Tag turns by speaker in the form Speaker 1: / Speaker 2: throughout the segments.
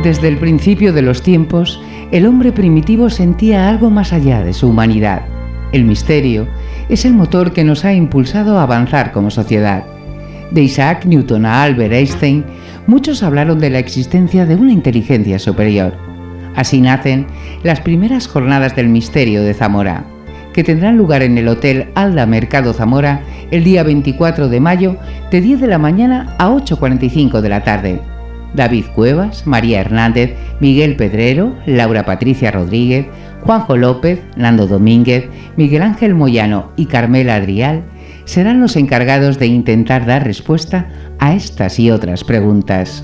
Speaker 1: Desde el principio de los tiempos, el hombre primitivo sentía algo más allá de su humanidad. El misterio es el motor que nos ha impulsado a avanzar como sociedad. De Isaac Newton a Albert Einstein, muchos hablaron de la existencia de una inteligencia superior. Así nacen las primeras jornadas del misterio de Zamora, que tendrán lugar en el Hotel Alda Mercado Zamora el día 24 de mayo de 10 de la mañana a 8:45 de la tarde. David Cuevas, María Hernández, Miguel Pedrero, Laura Patricia Rodríguez, Juanjo López, Nando Domínguez, Miguel Ángel Moyano y Carmela Adrial serán los encargados de intentar dar respuesta a estas y otras preguntas.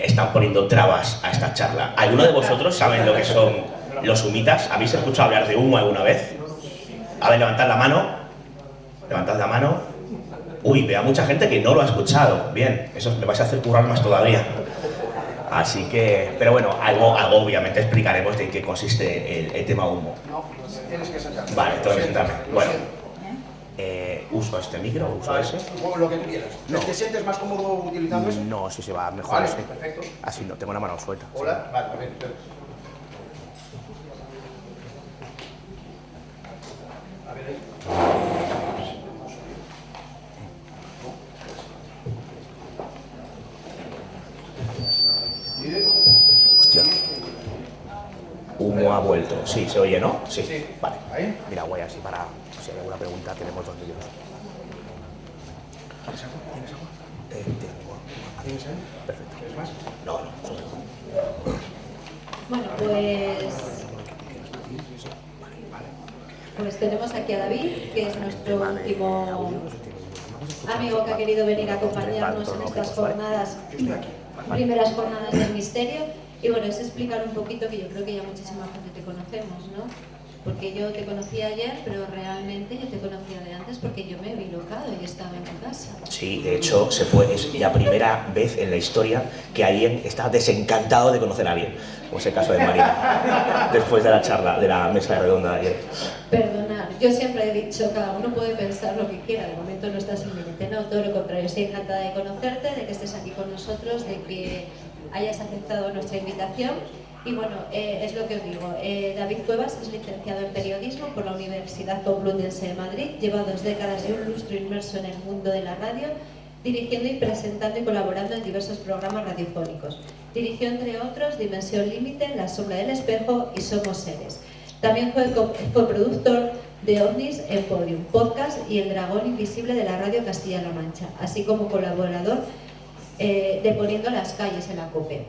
Speaker 2: Están poniendo trabas a esta charla. ¿Alguno de vosotros saben lo que son los humitas? ¿Habéis escuchado hablar de humo alguna vez? A ver, levantad la mano. Levantad la mano. Uy, veo a mucha gente que no lo ha escuchado. Bien, eso me vais a hacer currar más todavía. Así que, pero bueno, algo obviamente explicaremos de en qué consiste el tema humo.
Speaker 3: No, tienes que sentarte.
Speaker 2: Vale, tengo que sentarme. Bueno. ¿Uso este micro o uso ese?
Speaker 3: Lo que tú quieras.
Speaker 2: No.
Speaker 3: ¿Te sientes más cómodo utilizando eso?
Speaker 2: No, sí se va mejor.
Speaker 3: Vale,
Speaker 2: así.
Speaker 3: perfecto.
Speaker 2: Así no, tengo la mano suelta.
Speaker 3: Hola, vale, a ver. A ver ahí.
Speaker 2: Hostia. Humo ha vuelto. Sí, se oye, ¿no? Sí.
Speaker 3: Sí.
Speaker 2: Vale.
Speaker 3: Ahí.
Speaker 2: Mira, voy así para... Si hay alguna pregunta, tenemos dos vídeos.
Speaker 3: ¿Tienes agua? ¿Tienes agua?
Speaker 2: Tengo.
Speaker 3: ¿Tienes ahí?
Speaker 2: Perfecto.
Speaker 3: ¿Quieres más?
Speaker 2: No, solo.
Speaker 4: Bueno, pues tenemos aquí a David, que es nuestro último amigo que ha querido venir a acompañarnos en estas jornadas, primeras jornadas del misterio. Y bueno, es explicar un poquito, que yo creo que ya muchísima gente te conocemos, ¿no? Porque yo te conocí ayer, pero realmente yo te conocía de antes porque yo me he bilocado y estaba en tu casa.
Speaker 2: Sí, de hecho, es la primera vez en la historia que alguien está desencantado de conocer a alguien. Como es el caso de Marina, después de la charla, de la mesa redonda de ayer.
Speaker 4: Perdonad, yo siempre he dicho, cada uno puede pensar lo que quiera, de momento no estás en mi mente, no, todo lo contrario, estoy encantada de conocerte, de que estés aquí con nosotros, de que hayas aceptado nuestra invitación. Y bueno, es lo que os digo, David Cuevas es licenciado en Periodismo por la Universidad Complutense de Madrid, lleva 2 décadas y un lustro inmerso en el mundo de la radio, dirigiendo y presentando y colaborando en diversos programas radiofónicos. Dirigió, entre otros, Dimensión Límite, La Sombra del Espejo y Somos Seres. También fue coproductor de OVNIs en Podium, podcast y El Dragón Invisible de la Radio Castilla-La Mancha, así como colaborador de Poniendo las Calles en la COPE.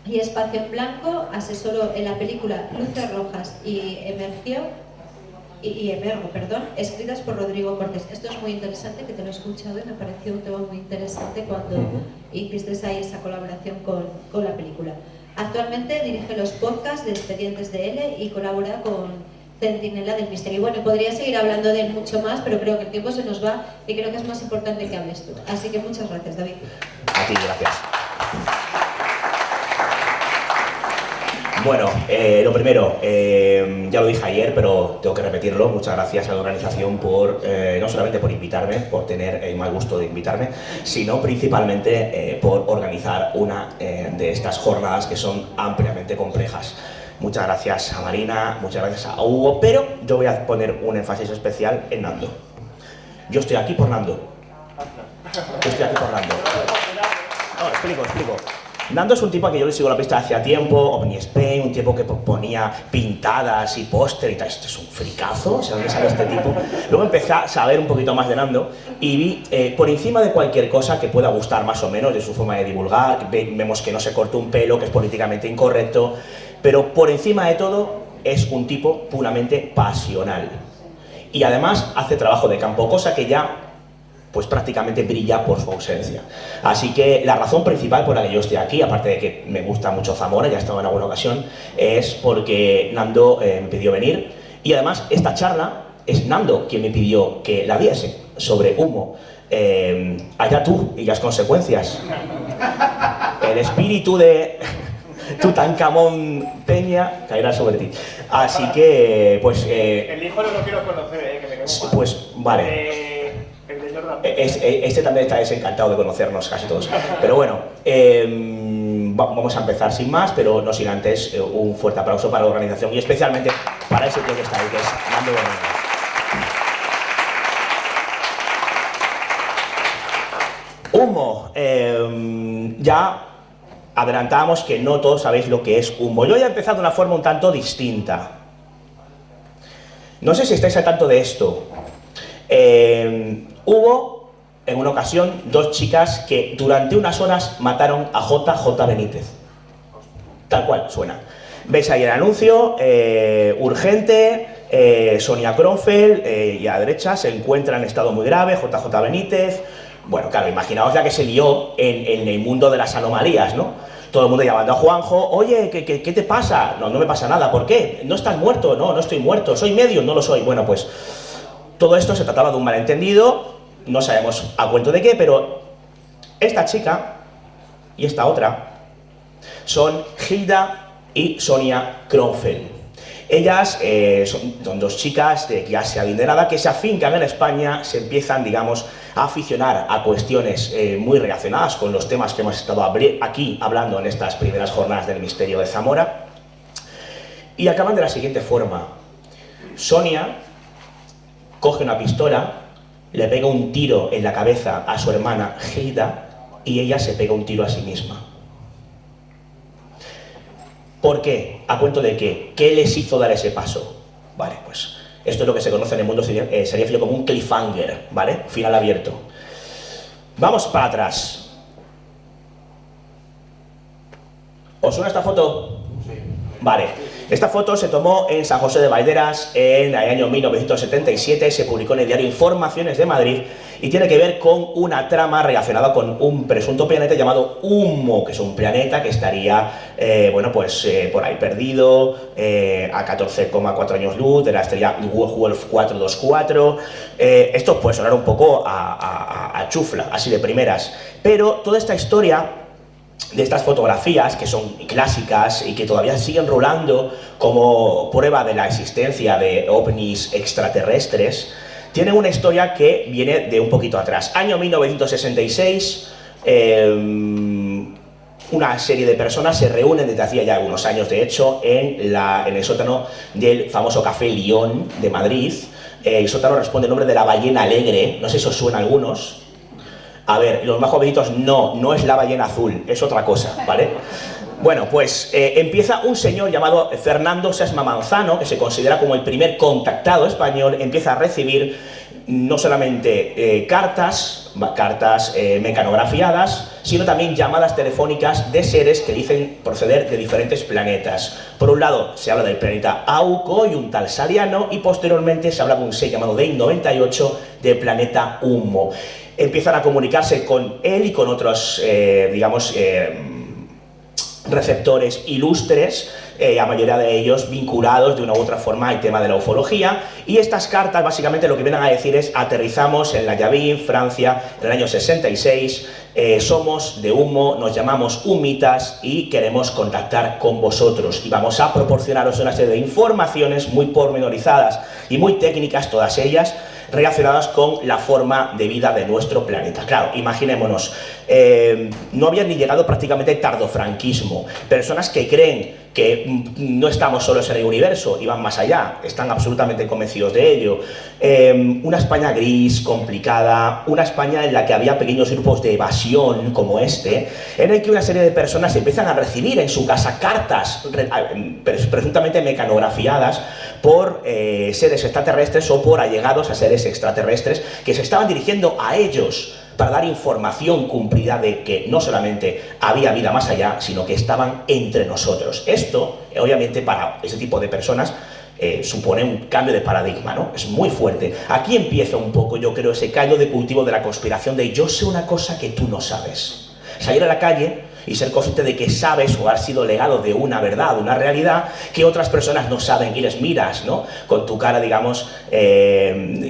Speaker 4: Y Espacio en Blanco, asesoró en la película Luces Rojas y Emergo, escritas por Rodrigo Cortés. Esto es muy interesante, que te lo he escuchado y me pareció un tema muy interesante cuando hiciste ahí esa colaboración con la película. Actualmente dirige los podcasts de Expedientes de L y colabora con Centinela del Misterio. Bueno, podría seguir hablando de él mucho más, pero creo que el tiempo se nos va y creo que es más importante que hables tú. Así que muchas gracias, David.
Speaker 2: A ti, gracias. Bueno, lo primero, ya lo dije ayer, pero tengo que repetirlo. Muchas gracias a la organización por, no solamente por invitarme, por tener el mal gusto de invitarme, sino principalmente por organizar una de estas jornadas que son ampliamente complejas. Muchas gracias a Marina, muchas gracias a Hugo, pero yo voy a poner un énfasis especial en Nando. Yo estoy aquí por Nando. Yo estoy aquí por Nando. No, explico. Nando es un tipo a que yo le sigo la pista hacía tiempo, OVNI Spain, un tipo que ponía pintadas y póster y tal. Esto es un fricazo, o sea, ¿dónde sale este tipo? Luego empecé a saber un poquito más de Nando y vi, por encima de cualquier cosa que pueda gustar más o menos de su forma de divulgar, vemos que no se cortó un pelo, que es políticamente incorrecto, pero por encima de todo es un tipo puramente pasional. Y además hace trabajo de campo, cosa que ya pues prácticamente brilla por su ausencia. Así que la razón principal por la que yo estoy aquí, aparte de que me gusta mucho Zamora, ya he estado en alguna ocasión, es porque Nando me pidió venir y además esta charla es Nando quien me pidió que la diese. sobre humo. Allá tú y las consecuencias. El espíritu de Tutankamón Peña caerá sobre ti. Así que, pues...
Speaker 3: el hijo no lo quiero conocer, que me quedo
Speaker 2: pues, vale.
Speaker 3: El de Jordan.
Speaker 2: Este también está desencantado de conocernos casi todos. Pero bueno, vamos a empezar sin más, pero no sin antes un fuerte aplauso para la organización y especialmente para ese tío que está ahí, que es Nando Borrell. Humo. Ya adelantábamos que no todos sabéis lo que es humo. Yo voy a empezar de una forma un tanto distinta. No sé si estáis al tanto de esto. Hubo, en una ocasión, dos chicas que durante unas horas mataron a JJ Benítez. Tal cual, suena. Veis ahí el anuncio, urgente, Sonia Kronfeld, y a la derecha se encuentra en estado muy grave, JJ Benítez. Bueno, claro, imaginaos la que se lió en el mundo de las anomalías, ¿no? Todo el mundo llamando a Juanjo, oye, ¿qué te pasa? No, no me pasa nada, ¿por qué? ¿No estás muerto? No, no estoy muerto, ¿soy medio? No lo soy. Bueno, pues todo esto se trataba de un malentendido, no sabemos a cuento de qué, pero esta chica y esta otra son Hilda y Sonia Kronfeld. Ellas son dos chicas de clase adinerada que se afincan en España, se empiezan, digamos, a aficionar a cuestiones muy relacionadas con los temas que hemos estado aquí hablando en estas primeras jornadas del Misterio de Zamora, y acaban de la siguiente forma. Sonia coge una pistola, le pega un tiro en la cabeza a su hermana Hilda y ella se pega un tiro a sí misma. ¿Por qué? ¿A cuento de qué? ¿Qué les hizo dar ese paso? Vale, pues esto es lo que se conoce en el mundo seriéfilo como un cliffhanger, ¿vale? Final abierto. Vamos para atrás. ¿Os suena esta foto?
Speaker 3: Sí.
Speaker 2: Vale. Esta foto se tomó en San José de Valderas en el año 1977, se publicó en el diario Informaciones de Madrid y tiene que ver con una trama relacionada con un presunto planeta llamado Humo, que es un planeta que estaría, por ahí perdido, a 14,4 años luz de la estrella Wolf 424. Esto puede sonar un poco a chufla, así de primeras, pero toda esta historia de estas fotografías que son clásicas y que todavía siguen rolando como prueba de la existencia de ovnis extraterrestres, tiene una historia que viene de un poquito atrás. Año 1966, una serie de personas se reúnen desde hacía ya algunos años, de hecho, en el sótano del famoso Café Lión de Madrid. El sótano responde al nombre de la Ballena Alegre, no sé si os suena a algunos. A ver, los más jovencitos, no es la ballena azul, es otra cosa, ¿vale? Bueno, pues empieza un señor llamado Fernando Sesma Manzano, que se considera como el primer contactado español, empieza a recibir no solamente cartas mecanografiadas, sino también llamadas telefónicas de seres que dicen proceder de diferentes planetas. Por un lado, se habla del planeta Auco y un tal Sariano, y posteriormente se habla de un ser llamado Day 98 del planeta Humo. Empiezan a comunicarse con él y con otros, receptores ilustres, la mayoría de ellos vinculados de una u otra forma al tema de la ufología, y estas cartas básicamente lo que vienen a decir es: aterrizamos en La Yavin, Francia, en el año 66, somos de Humo, nos llamamos humitas y queremos contactar con vosotros y vamos a proporcionaros una serie de informaciones muy pormenorizadas y muy técnicas, todas ellas relacionadas con la forma de vida de nuestro planeta. Claro, imaginémonos, no habían ni llegado prácticamente el tardofranquismo, personas que creen que no estamos solos en el universo y van más allá, están absolutamente convencidos de ello. Una España gris, complicada, una España en la que había pequeños grupos de evasión como este, en el que una serie de personas empiezan a recibir en su casa cartas presuntamente mecanografiadas por seres extraterrestres o por allegados a seres extraterrestres que se estaban dirigiendo a ellos para dar información cumplida de que no solamente había vida más allá, sino que estaban entre nosotros. Esto, obviamente, para ese tipo de personas supone un cambio de paradigma, ¿no? Es muy fuerte. Aquí empieza un poco, yo creo, ese caldo de cultivo de la conspiración de yo sé una cosa que tú no sabes. Salir a la calle y ser consciente de que sabes o has sido legado de una verdad, de una realidad que otras personas no saben y les miras, ¿no? Con tu cara, digamos,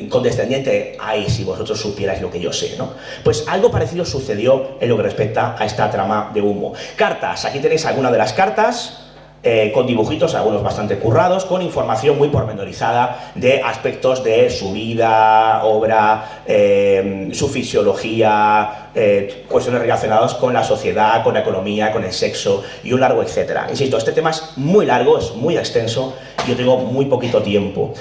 Speaker 2: condescendiente, ay, si vosotros supierais lo que yo sé, ¿no? Pues algo parecido sucedió en lo que respecta a esta trama de humo. Cartas, aquí tenéis algunas de las cartas, con dibujitos, algunos bastante currados, con información muy pormenorizada de aspectos de su vida, obra, su fisiología, cuestiones relacionadas con la sociedad, con la economía, con el sexo y un largo etcétera. Insisto, este tema es muy largo, es muy extenso, yo tengo muy poquito tiempo.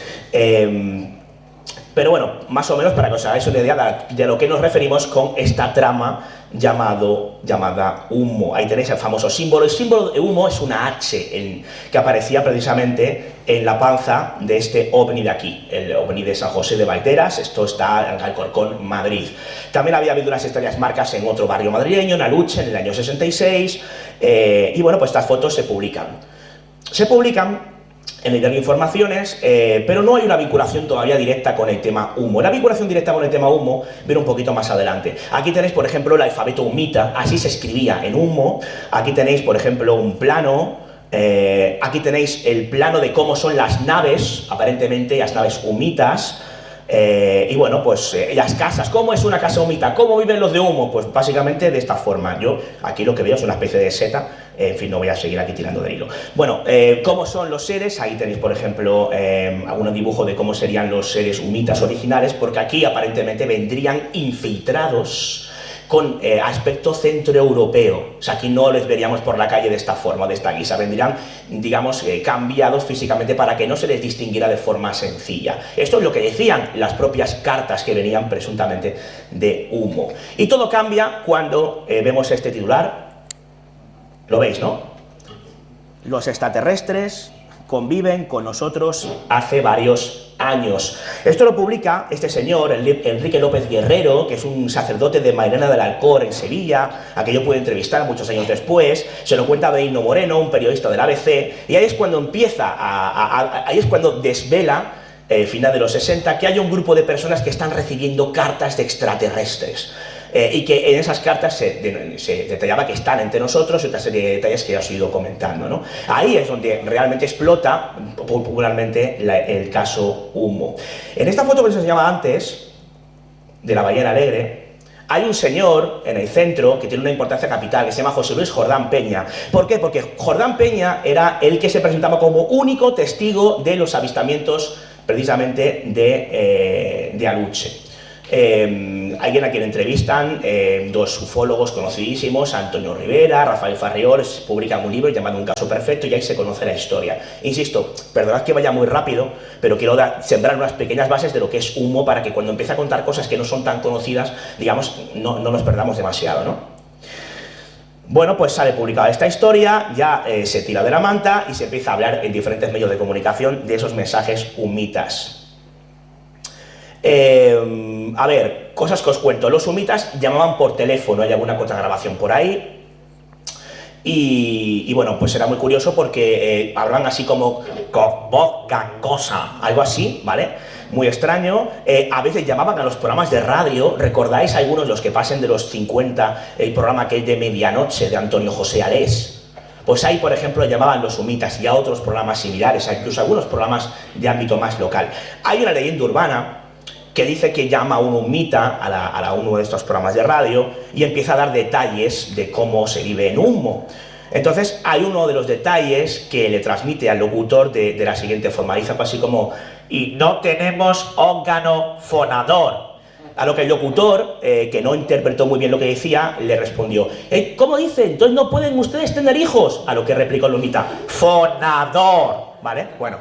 Speaker 2: Pero bueno, más o menos para que os hagáis una idea de a lo que nos referimos con esta trama llamada humo. Ahí tenéis el famoso símbolo. El símbolo de humo es una H que aparecía precisamente en la panza de este ovni de aquí, el ovni de San José de Valderas. Esto está en Alcorcón, Madrid. También había habido unas extrañas marcas en otro barrio madrileño, en Aluche, en el año 66. Y bueno, pues estas fotos se publican. En el diario Informaciones, pero no hay una vinculación todavía directa con el tema humo. La vinculación directa con el tema humo viene un poquito más adelante. Aquí tenéis, por ejemplo, el alfabeto humita, así se escribía en humo. Aquí tenéis, por ejemplo, un plano. Aquí tenéis el plano de cómo son las naves, aparentemente las naves humitas. Y bueno, pues las casas. ¿Cómo es una casa humita? ¿Cómo viven los de humo? Pues básicamente de esta forma. Yo aquí lo que veo es una especie de seta. En fin, no voy a seguir aquí tirando de hilo. Bueno, ¿cómo son los seres? Ahí tenéis, por ejemplo, algún dibujo de cómo serían los seres humitas originales, porque aquí aparentemente vendrían infiltrados con aspecto centroeuropeo. O sea, aquí no les veríamos por la calle de esta forma, de esta guisa. Vendrían, digamos, cambiados físicamente para que no se les distinguiera de forma sencilla. Esto es lo que decían las propias cartas que venían presuntamente de humo. Y todo cambia cuando vemos este titular. Lo veis, ¿no? Los extraterrestres conviven con nosotros hace varios años. Esto lo publica este señor, Enrique López Guerrero, que es un sacerdote de Mairena del Alcor en Sevilla, a que yo pude entrevistar muchos años después. Se lo cuenta Benigno Moreno, un periodista del ABC, y ahí es cuando empieza ahí es cuando desvela, final de los 60, que hay un grupo de personas que están recibiendo cartas de extraterrestres. Y que en esas cartas se detallaba que están entre nosotros y otra serie de detalles que ya os he ido comentando, ¿no? Ahí es donde realmente explota popularmente el caso humo. En esta foto que os enseñaba antes, de la Ballena Alegre, hay un señor en el centro que tiene una importancia capital, que se llama José Luis Jordán Peña. ¿Por qué? Porque Jordán Peña era el que se presentaba como único testigo de los avistamientos precisamente de Aluche. Alguien a quien entrevistan dos ufólogos conocidísimos, Antonio Rivera, Rafael Farriol, publican un libro llamado Un caso perfecto y ahí se conoce la historia. Insisto, perdonad que vaya muy rápido, pero quiero sembrar unas pequeñas bases de lo que es humo para que cuando empiece a contar cosas que no son tan conocidas, digamos, no nos perdamos demasiado, ¿no? Bueno, pues sale publicada esta historia, ya se tira de la manta y se empieza a hablar en diferentes medios de comunicación de esos mensajes humitas. A ver, cosas que os cuento. Los humitas llamaban por teléfono, hay alguna otra grabación por ahí. Y bueno, pues era muy curioso porque hablan así como con voz gangosa, algo así, ¿vale? Muy extraño. A veces llamaban a los programas de radio. ¿Recordáis algunos, los que pasen de los 50, el programa que es de medianoche de Antonio José Alés? Pues ahí, por ejemplo, llamaban los humitas y a otros programas similares, incluso algunos programas de ámbito más local. Hay una leyenda urbana que dice que llama a un humita a uno de estos programas de radio y empieza a dar detalles de cómo se vive en humo. Entonces hay uno de los detalles que le transmite al locutor de la siguiente forma, dice algo así como: y no tenemos órgano fonador. A lo que el locutor, que no interpretó muy bien lo que decía, le respondió: ¿cómo dice? Entonces no pueden ustedes tener hijos. A lo que replicó el humita: fonador. ¿Vale? Bueno,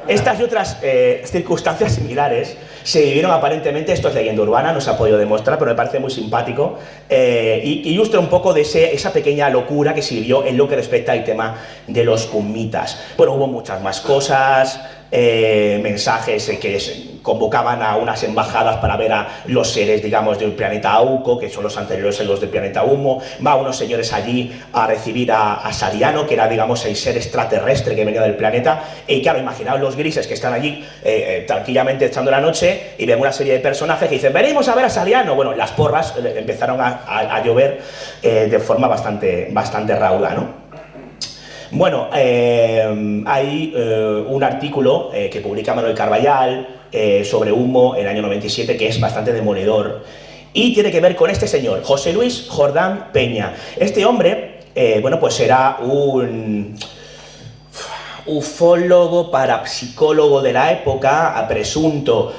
Speaker 2: estas y otras circunstancias similares se vivieron aparentemente. Esto es leyenda urbana, no se ha podido demostrar, pero me parece muy simpático, y ilustra un poco de esa pequeña locura que se vivió en lo que respecta al tema de los humitas. Bueno, hubo muchas más cosas. mensajes que convocaban a unas embajadas para ver a los seres, digamos, del planeta Auco, que son los anteriores a los del planeta Humo. Va unos señores allí a recibir a Sariano, que era, digamos, el ser extraterrestre que venía del planeta. Y claro, imaginaos los grises que están allí tranquilamente echando la noche y ven una serie de personajes que dicen: venimos a ver a Sariano. Bueno, las porras empezaron a llover de forma bastante rauda, ¿no? Bueno, hay un artículo que publica Manuel Carballal sobre Humo en el año 97 que es bastante demoledor y tiene que ver con este señor, José Luis Jordán Peña. Este hombre, bueno, pues era un ufólogo, parapsicólogo de la época, a presunto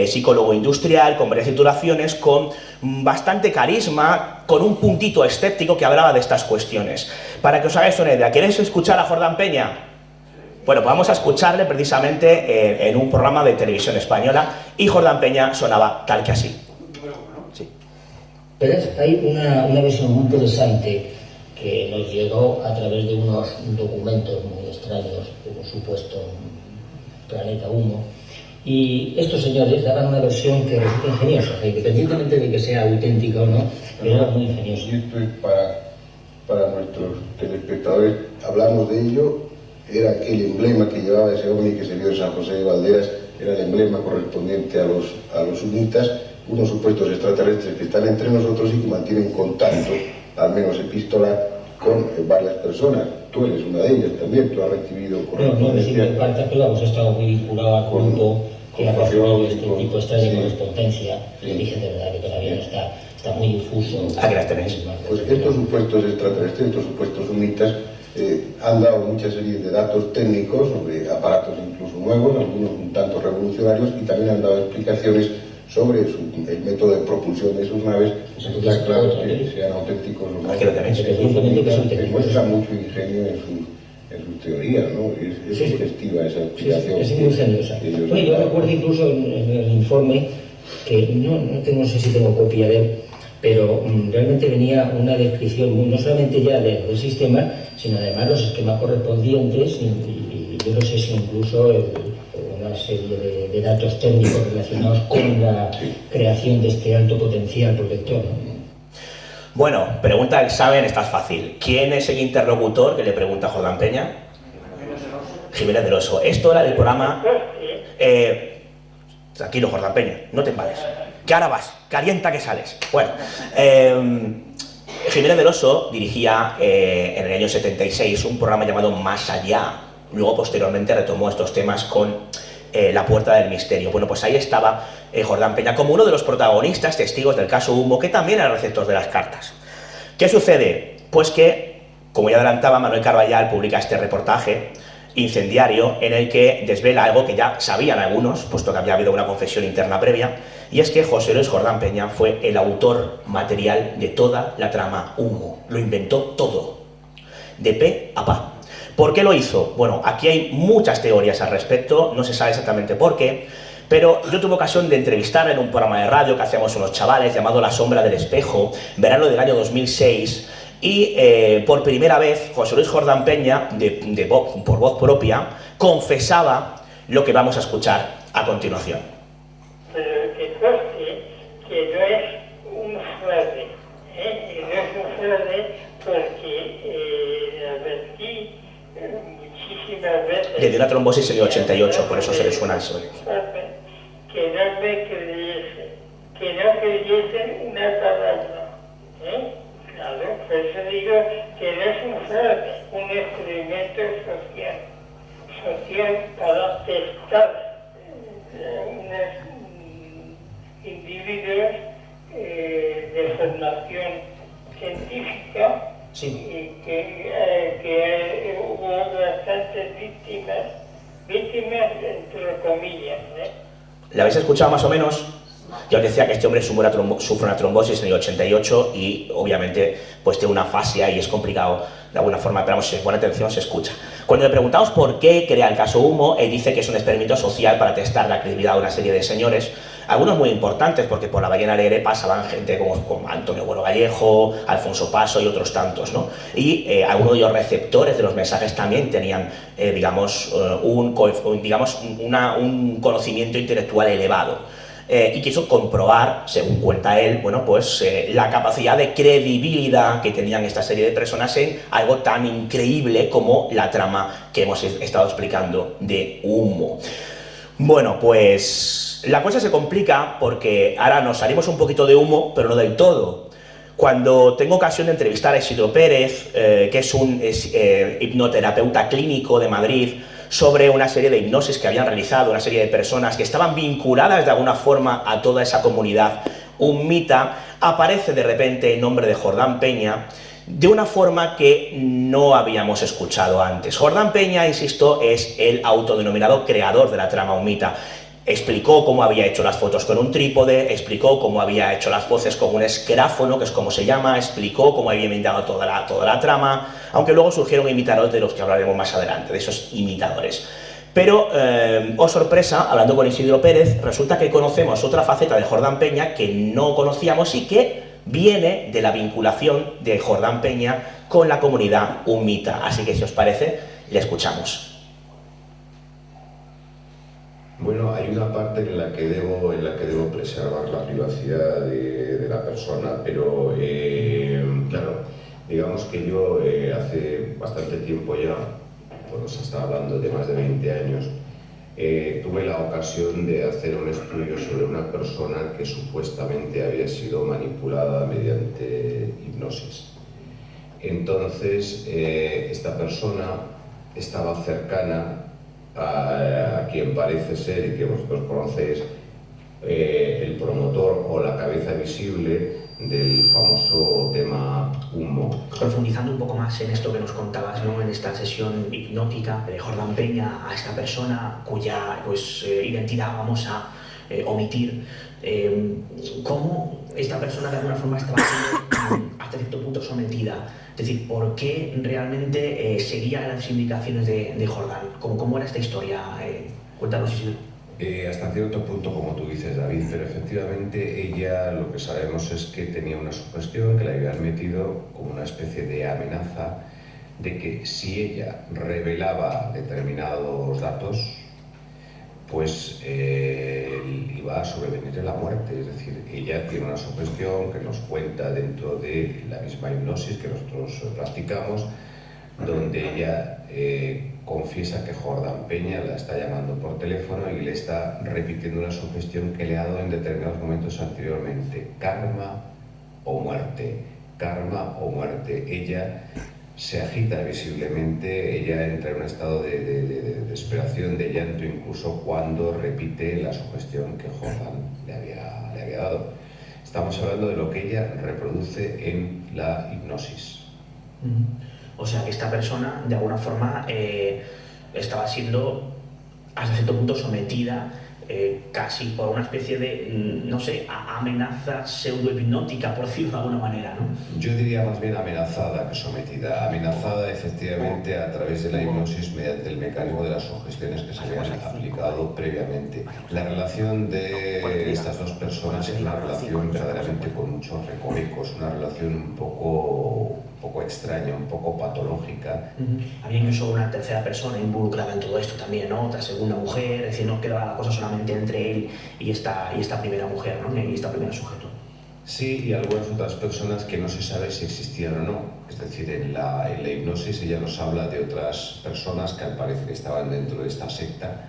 Speaker 2: psicólogo industrial, con varias titulaciones, con bastante carisma, con un puntito escéptico que hablaba de estas cuestiones. Para que os hagáis una idea, ¿queréis escuchar a Jordán Peña? Bueno, pues vamos a escucharle precisamente en un programa de televisión española y Jordán Peña sonaba tal que así. Sí.
Speaker 5: Pero hay una versión muy interesante que nos llegó a través de unos documentos muy extraños de un supuesto planeta Humo. Y estos señores daban una versión que resulta ingeniosa, independientemente de que sea auténtica o no, pero era muy ingeniosa.
Speaker 6: Y esto es para nuestros telespectadores. Hablamos de ello, era aquel emblema que llevaba ese ovni que se vio en San José de Valderas, era el emblema correspondiente a los sunitas, unos supuestos extraterrestres que están entre nosotros y que mantienen contacto, al menos epistolar, con varias personas. Tú eres una de ellas también, tú has recibido
Speaker 5: correspondencia. No he recibido cartas, pero vamos, he estado muy vinculado al grupo que ha recibido este tipo de correspondencia. Sí. Dije de verdad que todavía está muy difuso.
Speaker 2: Aquí las tenéis.
Speaker 6: Pues estos supuestos extraterrestres, estos supuestos sunitas, han dado mucha serie de datos técnicos sobre aparatos incluso nuevos, algunos un tanto revolucionarios, y también han dado explicaciones sobre el método de propulsión de sus naves. Está claro que sean auténticos o no.
Speaker 2: Aquí lo tenéis.
Speaker 6: Que muestra mucho ingenio en sus teorías, ¿no? Es sugestiva esa explicación.
Speaker 5: Es muy ingeniosa. Bueno, yo recuerdo incluso en el informe que no sé si tengo copia de él, pero realmente venía una descripción no solamente ya del sistema, sino además los esquemas correspondientes y yo no sé si incluso una serie de datos técnicos relacionados con la creación de este alto potencial protector, ¿no?
Speaker 2: Bueno, pregunta del examen, esta es fácil. ¿Quién es el interlocutor que le pregunta a Jordán Peña? Jiménez del Oso. Esto era del programa... tranquilo, Jordán Peña, no te enfades. Que ahora vas, calienta que sales. Bueno, Jiménez del Oso dirigía en el año 76 un programa llamado Más Allá. Luego, posteriormente, retomó estos temas con La Puerta del Misterio. Bueno, pues ahí estaba Jordán Peña como uno de los protagonistas, testigos del caso Humo, que también era receptor de las cartas. ¿Qué sucede? Pues que, como ya adelantaba, Manuel Carballal publica este reportaje incendiario en el que desvela algo que ya sabían algunos, puesto que había habido una confesión interna previa, y es que José Luis Jordán Peña fue el autor material de toda la trama Humo. Lo inventó todo, de pe a pa. ¿Por qué lo hizo? Bueno, aquí hay muchas teorías al respecto, no se sabe exactamente por qué, pero yo tuve ocasión de entrevistar en un programa de radio que hacíamos unos chavales llamado La Sombra del Espejo, verano del año 2006, y por primera vez José Luis Jordán Peña, por voz propia, confesaba lo que vamos a escuchar a continuación.
Speaker 7: Pero que conste que no es un fraude, no es un fraude porque advertí muchísimas veces...
Speaker 2: Le dio una trombosis en el 88, por eso se le suena eso.
Speaker 7: Que no me creyesen, que no creyesen una palabra, Claro, por eso digo que no es un fraude, un experimento social para testar unos individuos de formación científica. Sí. Y que hubo bastantes víctimas entre comillas.
Speaker 2: ¿La habéis escuchado más o menos? Ya os decía que este hombre sufre una trombosis en el 88 y obviamente pues tiene una fascia y es complicado de alguna forma, pero si os pone atención se escucha. Cuando le preguntamos por qué crea el caso Humo, él dice que es un experimento social para testar la credibilidad de una serie de señores algunos muy importantes, porque por la Ballena Alegre pasaban gente como Antonio Bueno Vallejo, Alfonso Paso y otros tantos, ¿no? Y algunos de los receptores de los mensajes también tenían, un conocimiento intelectual elevado. Y quiso comprobar, según cuenta él, bueno, pues la capacidad de credibilidad que tenían esta serie de personas en algo tan increíble como la trama que hemos estado explicando de Humo. Bueno, pues la cosa se complica porque ahora nos salimos un poquito de Humo, pero no del todo. Cuando tengo ocasión de entrevistar a Isidro Pérez, que es un hipnoterapeuta clínico de Madrid, sobre una serie de hipnosis que habían realizado, una serie de personas que estaban vinculadas de alguna forma a toda esa comunidad hummita, aparece de repente el nombre de Jordán Peña de una forma que no habíamos escuchado antes. Jordán Peña, insisto, es el autodenominado creador de la trama hummita. Explicó cómo había hecho las fotos con un trípode, explicó cómo había hecho las voces con un escráfono, que es como se llama, explicó cómo había inventado toda la trama, aunque luego surgieron imitadores de los que hablaremos más adelante, de esos imitadores. Pero, oh sorpresa, hablando con Isidro Pérez, resulta que conocemos otra faceta de Jordán Peña que no conocíamos y que viene de la vinculación de Jordán Peña con la comunidad hummita. Así que, si os parece, le escuchamos.
Speaker 8: Bueno, hay una parte en la que debo preservar la privacidad de la persona, pero claro, digamos que yo hace bastante tiempo ya, pues se está hablando de más de 20 años, tuve la ocasión de hacer un estudio sobre una persona que supuestamente había sido manipulada mediante hipnosis. Entonces, esta persona estaba cercana a quien parece ser, y que vosotros conocéis, el promotor o la cabeza visible del famoso tema Humo.
Speaker 9: Profundizando un poco más en esto que nos contabas, ¿no?, en esta sesión hipnótica de Jordán Peña, a esta persona cuya identidad vamos a omitir, ¿cómo esta persona de alguna forma estaba siendo hasta cierto punto sometida? Es decir, ¿por qué realmente seguía las indicaciones de Jordán? ¿Cómo era esta historia? Cuéntanos, Isidro.
Speaker 8: Hasta cierto punto, como tú dices, David, pero efectivamente ella, lo que sabemos es que tenía una sugestión que le habían metido como una especie de amenaza de que si ella revelaba determinados datos, pues iba a sobrevenir la muerte. Es decir, ella tiene una sugestión que nos cuenta dentro de la misma hipnosis que nosotros practicamos, donde ella confiesa que Jordán Peña la está llamando por teléfono y le está repitiendo una sugestión que le ha dado en determinados momentos anteriormente: karma o muerte, karma o muerte. Ella se agita visiblemente, ella entra en un estado de desesperación, de llanto, incluso cuando repite la sugestión que Jordán le había dado. Estamos hablando de lo que ella reproduce en la hipnosis.
Speaker 9: O sea que esta persona, de alguna forma, estaba siendo hasta cierto punto sometida casi por una especie de, no sé, amenaza pseudo-hipnótica, por decirlo de alguna manera, ¿no?
Speaker 8: Yo diría más bien amenazada que sometida. Amenazada, efectivamente, a través de la hipnosis mediante el mecanismo de las sugestiones que se habían aplicado previamente. La relación de estas dos personas es una relación verdaderamente con muchos recovecos, una relación un poco extraña, un poco patológica.
Speaker 9: Había incluso una tercera persona involucrada en todo esto también, ¿no? Otra segunda mujer, es decir, no quedaba la cosa solamente entre él y esta primera mujer, ¿no?, y esta primera sujeto.
Speaker 8: Sí, y algunas otras personas que no se sabe si existían o no. Es decir, en la hipnosis ella nos habla de otras personas que al parecer estaban dentro de esta secta,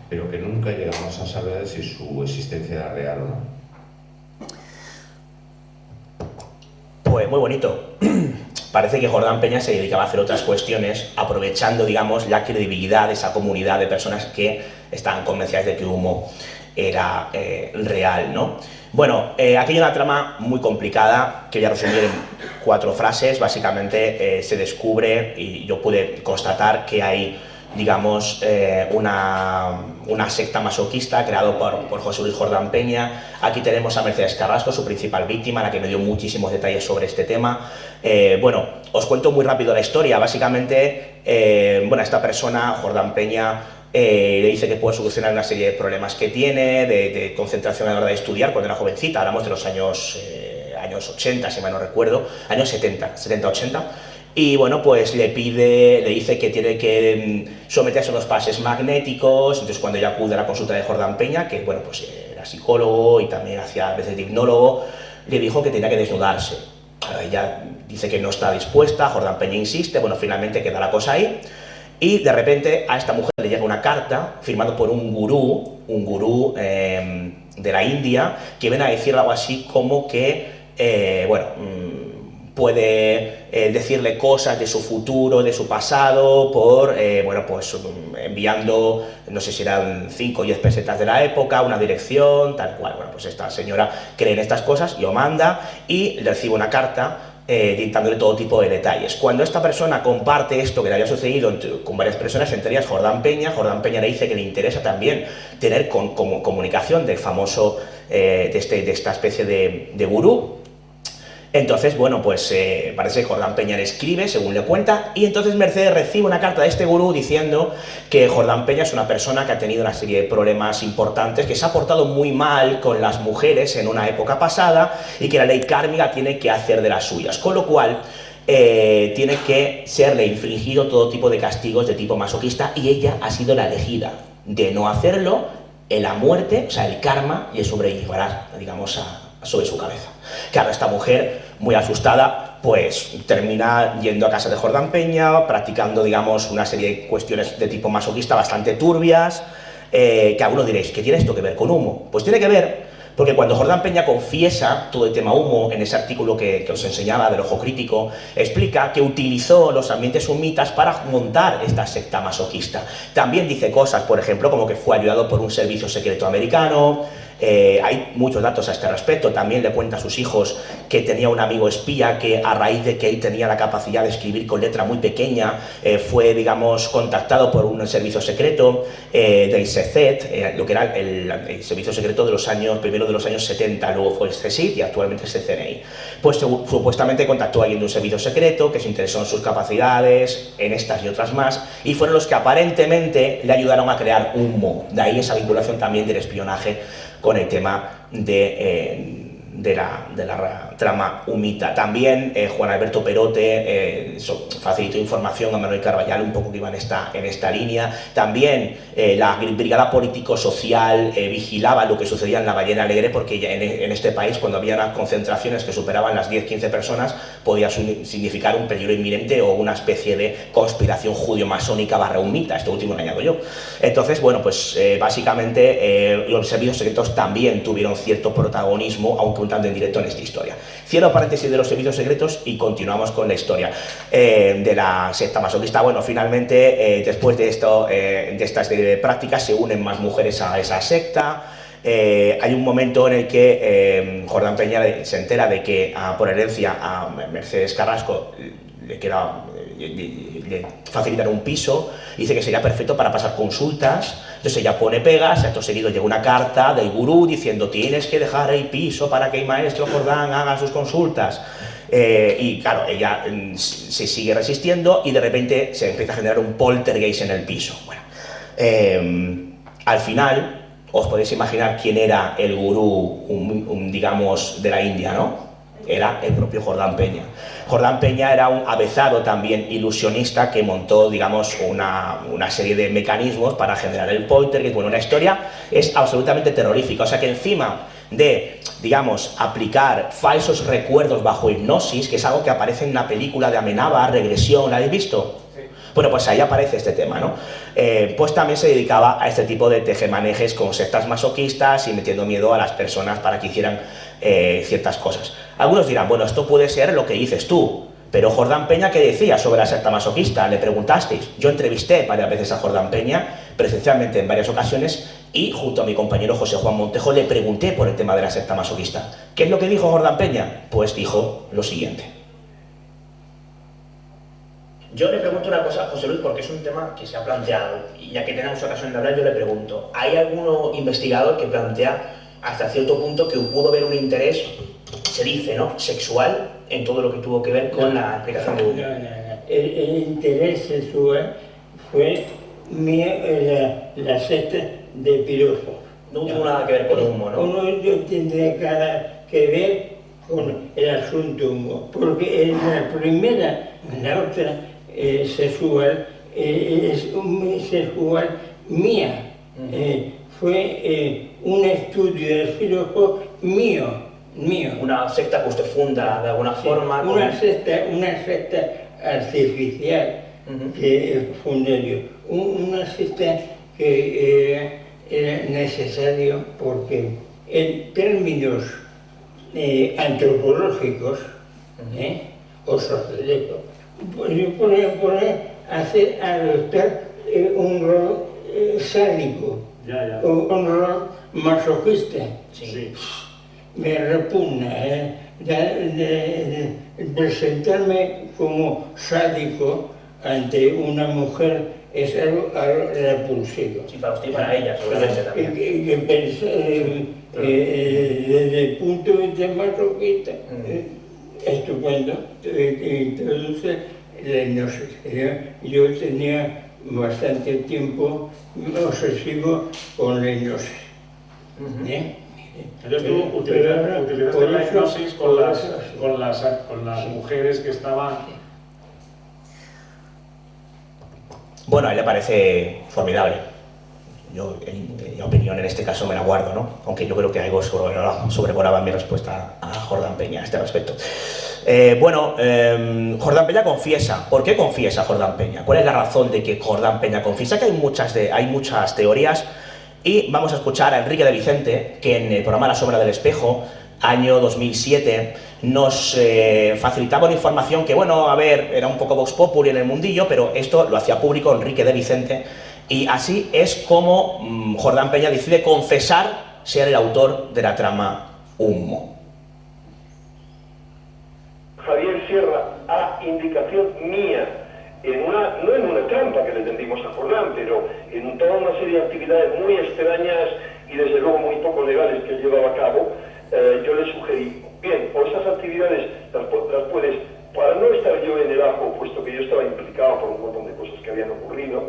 Speaker 8: pero que nunca llegamos a saber si su existencia era real o no.
Speaker 2: Pues muy bonito. Parece que Jordán Peña se dedicaba a hacer otras cuestiones, aprovechando, digamos, la credibilidad de esa comunidad de personas que estaban convencidas de que Humo era real, ¿no? Bueno, aquí hay una trama muy complicada que voy a resumir en 4 frases. Básicamente se descubre, y yo pude constatar, que hay, digamos, una secta masoquista creada por José Luis Jordán Peña. Aquí tenemos a Mercedes Carrasco, su principal víctima, la que me dio muchísimos detalles sobre este tema. Bueno, os cuento muy rápido la historia. Básicamente, esta persona, Jordán Peña, le dice que puede solucionar una serie de problemas que tiene, de concentración a la hora de estudiar cuando era jovencita, hablamos de los años 80, si mal no recuerdo, años 70-80, y bueno, pues le dice que tiene que someterse a unos pases magnéticos. Entonces cuando ella acude a la consulta de Jordán Peña, que bueno, pues era psicólogo y también hacía a veces de hipnólogo, le dijo que tenía que desnudarse. Ella dice que no está dispuesta, Jordán Peña insiste, bueno, finalmente queda la cosa ahí, y de repente a esta mujer le llega una carta firmada por un gurú de la India, que viene a decirle algo así como que, puede decirle cosas de su futuro, de su pasado, por, enviando, no sé si eran 5 o 10 pesetas de la época, una dirección, tal cual. Bueno, pues esta señora cree en estas cosas, lo manda y le recibe una carta dictándole todo tipo de detalles. Cuando esta persona comparte esto que le había sucedido con varias personas, entre ellas Jordán Peña le dice que le interesa también tener como comunicación del famoso, de esta especie de gurú. Entonces, bueno, pues parece que Jordán Peña le escribe, según le cuenta, y entonces Mercedes recibe una carta de este gurú diciendo que Jordán Peña es una persona que ha tenido una serie de problemas importantes, que se ha portado muy mal con las mujeres en una época pasada y que la ley kármica tiene que hacer de las suyas, con lo cual tiene que serle infligido todo tipo de castigos de tipo masoquista, y ella ha sido la elegida. De no hacerlo, la muerte, o sea, el karma, le sobrellevará, digamos, sobre su cabeza. Claro, esta mujer, muy asustada, pues termina yendo a casa de Jordán Peña, practicando, digamos, una serie de cuestiones de tipo masoquista bastante turbias, que algunos diréis, ¿qué tiene esto que ver con humo? Pues tiene que ver, porque cuando Jordán Peña confiesa todo el tema humo, en ese artículo que os enseñaba del Ojo Crítico, explica que utilizó los ambientes humitas para montar esta secta masoquista. También dice cosas, por ejemplo, como que fue ayudado por un servicio secreto americano. Hay muchos datos a este respecto. También le cuenta a sus hijos que tenía un amigo espía que, a raíz de que él tenía la capacidad de escribir con letra muy pequeña, fue, digamos, contactado por un servicio secreto del CECET, lo que era el servicio secreto de los años, primero de los años 70, luego fue el CSIC y actualmente es el CNI. Pues supuestamente contactó a alguien de un servicio secreto que se interesó en sus capacidades, en estas y otras más, y fueron los que aparentemente le ayudaron a crear humo. De ahí esa vinculación también del espionaje con el tema de la trama humita. También Juan Alberto Perote facilitó información a Manuel Carballal un poco que iba en esta línea. También la Brigada Político-Social vigilaba lo que sucedía en la Ballena Alegre, porque ya en este país, cuando había unas concentraciones que superaban las 10-15 personas, podía significar un peligro inminente o una especie de conspiración judio-masónica /humita, esto último lo añado yo. Entonces, bueno, pues básicamente los servicios secretos también tuvieron cierto protagonismo, aunque un tanto en directo, en esta historia. Cierro paréntesis de los servicios secretos y continuamos con la historia de la secta masoquista. Bueno, finalmente, después de estas prácticas, se unen más mujeres a esa secta. Hay un momento en el que Jordán Peña se entera de que por herencia a Mercedes Carrasco le facilitan un piso, dice que sería perfecto para pasar consultas. Entonces ella pone pegas, acto seguido llega una carta del gurú diciendo tienes que dejar el piso para que el maestro Jordán haga sus consultas. Y claro, ella se sigue resistiendo y de repente se empieza a generar un poltergeist en el piso. Bueno, al final os podéis imaginar quién era el gurú, digamos, de la India, ¿no? Era el propio Jordán Peña. Jordán Peña era un avezado también ilusionista que montó, digamos, una serie de mecanismos para generar el poltergeist. Bueno, una historia es absolutamente terrorífica. O sea que encima de, digamos, aplicar falsos recuerdos bajo hipnosis, que es algo que aparece en una película de Amenábar, Regresión, ¿la habéis visto? Sí. Bueno, pues ahí aparece este tema, ¿no? Pues también se dedicaba a este tipo de tejemanejes con sectas masoquistas y metiendo miedo a las personas para que hicieran ciertas cosas. Algunos dirán, bueno, esto puede ser lo que dices tú, pero Jordán Peña, ¿qué decía sobre la secta masoquista? Le preguntasteis. Yo entrevisté varias veces a Jordán Peña, presencialmente en varias ocasiones, y junto a mi compañero José Juan Montejo le pregunté por el tema de la secta masoquista. ¿Qué es lo que dijo Jordán Peña? Pues dijo lo siguiente.
Speaker 9: Yo le pregunto una cosa a José Luis, porque es un tema que se ha planteado, y ya que tenemos ocasión de hablar, yo le pregunto, ¿hay algún investigador que plantea hasta cierto punto que pudo haber un interés, se dice, ¿no?, sexual en todo lo que tuvo que ver con la explicación de humo?
Speaker 7: El interés sexual fue la secta de Pirojo.
Speaker 9: No tuvo nada que ver con humo, ¿no?
Speaker 7: Uno tendría que ver con el asunto humo, porque en la primera, en la otra sexual, es sexual mía. Fue un estudio del Pirojo mío.
Speaker 9: Una secta que usted funda de alguna forma.
Speaker 7: Una secta artificial que fundé yo. Una secta que era necesario porque en términos antropológicos o sociológicos, yo podría hacer adoptar un rol sádico, un rol masoquista.
Speaker 9: Sí.
Speaker 7: Me repugna de presentarme como sádico ante una mujer. Es algo repulsivo.
Speaker 9: Sí, para usted y para ella, seguramente también.
Speaker 7: Desde el punto de vista masoquista, estupendo, introduce la hipnosis. Yo tenía bastante tiempo obsesivo con la hipnosis.
Speaker 10: Entonces tú utilizaste la hipnosis con las mujeres que estaban...
Speaker 2: Bueno, a él le parece formidable. Yo, en mi opinión, en este caso me la guardo, ¿no? Aunque yo creo que algo sobrevolaba mi respuesta a Jordán Peña a este respecto. Jordán Peña confiesa. ¿Por qué confiesa Jordán Peña? ¿Cuál es la razón de que Jordán Peña confiesa? Que hay muchas teorías y vamos a escuchar a Enrique de Vicente, que en el programa La Sombra del Espejo, año 2007, nos facilitaba una información que, bueno, a ver, era un poco vox populi en el mundillo, pero esto lo hacía público Enrique de Vicente, y así es como Jordán Peña decide confesar ser el autor de la trama Humo.
Speaker 11: Javier Sierra, a indicación mía, no en una trampa que le tendimos a Jordán, pero en toda una serie de actividades muy extrañas y desde luego muy poco legales que él llevaba a cabo, yo le sugerí, bien, o esas actividades las puedes, para no estar yo en el ajo, puesto que yo estaba implicado por un montón de cosas que habían ocurrido,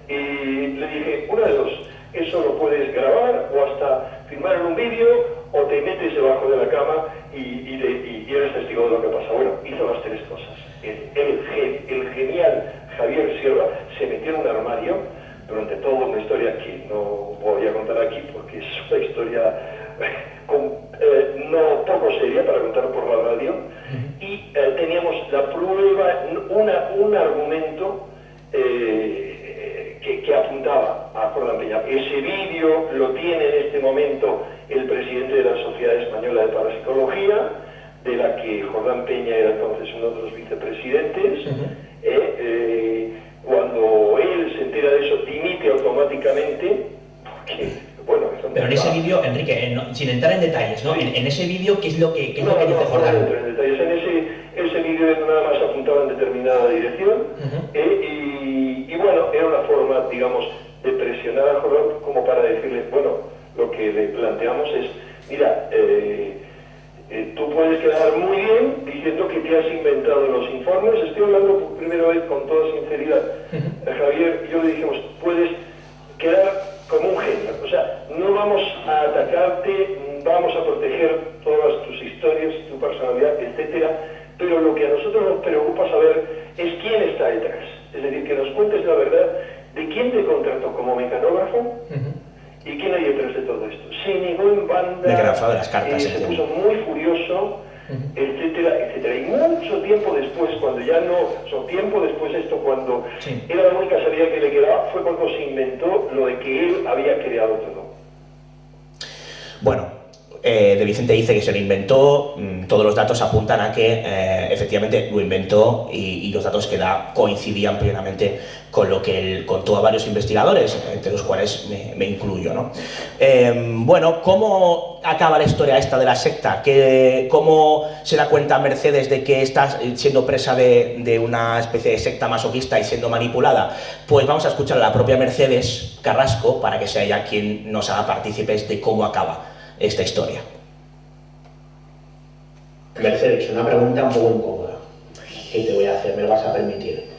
Speaker 11: y le dije, una de dos, eso lo puedes grabar o hasta filmar en un vídeo, o te metes debajo de la cama y eres testigo de lo que pasa. Bueno, hizo las tres cosas. El genial Javier Sierra se metió en un armario durante toda una historia que no voy a contar aquí porque es una historia no poco seria para contar por la radio, y teníamos la prueba, un argumento que apuntaba a Jordán Peña. Ese vídeo lo tiene en este momento el presidente de la Sociedad Española de Parapsicología, de la que Jordán Peña era entonces uno de los vicepresidentes. Cuando él se entera de eso, dimite automáticamente, porque, bueno...
Speaker 9: Pero en ese vídeo, Enrique, sin entrar en detalles, ¿no? En ese vídeo, ¿qué es lo que dice Jordán?
Speaker 11: No entro en detalles. En ese vídeo nada más apuntaba en determinada dirección, y bueno, era una forma, digamos, de presionar a Jordán como para decirle, bueno, lo que le planteamos es, mira, tú puedes quedar muy bien diciendo que te has inventado los informes. Estoy hablando por primera vez con toda sinceridad. Javier, yo le dijimos, puedes quedar como un genio. O sea, no vamos a atacarte, vamos a proteger todas tus historias, tu personalidad, etcétera. Pero lo que a nosotros nos preocupa saber es quién está detrás. Es decir, que nos cuentes la verdad de quién te contrató como mecanógrafo. ¿Y quién hay detrás de todo esto? Se negó en banda,
Speaker 2: de las cartas,
Speaker 11: se puso muy furioso, etcétera, etcétera. Y mucho tiempo después, cuando ya no, tiempo después esto, cuando era la única salida que le quedaba, fue cuando se inventó lo de que él había creado todo.
Speaker 2: Bueno, de Vicente dice que se lo inventó, todos los datos apuntan a que efectivamente lo inventó y los datos que da coincidían plenamente con lo que él contó a varios investigadores, entre los cuales me incluyo, ¿no? Bueno, ¿cómo acaba la historia esta de la secta? ¿Cómo se da cuenta Mercedes de que está siendo presa de una especie de secta masoquista y siendo manipulada? Pues vamos a escuchar a la propia Mercedes Carrasco para que sea ella quien nos haga partícipes de cómo acaba esta historia.
Speaker 9: Mercedes, una pregunta un poco incómoda que te voy a hacer, me lo vas a permitir.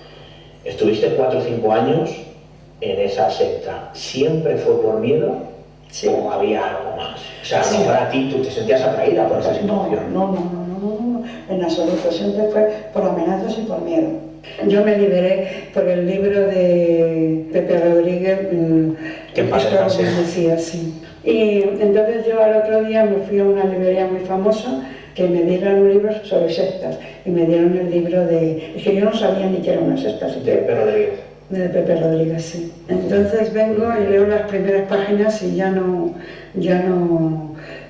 Speaker 9: Estuviste 4 o 5 años en esa secta, ¿siempre fue por miedo? Sí. ¿O había algo más? O sea, sí. Para ti, ¿tú te sentías atraída por esa situación?
Speaker 12: No, en absoluto. Siempre fue por amenazas y por miedo. Yo me liberé por el libro de Pepe Rodríguez,
Speaker 9: ¿Qué pasa?
Speaker 12: Decía, sí. Y entonces yo al otro día me fui a una librería muy famosa que me dieron un libro sobre sectas y me dieron el libro de... Es que yo no sabía ni que era una secta.
Speaker 9: ¿De Pepe Rodríguez?
Speaker 12: De Pepe Rodríguez, sí. Entonces vengo y leo las primeras páginas y ya no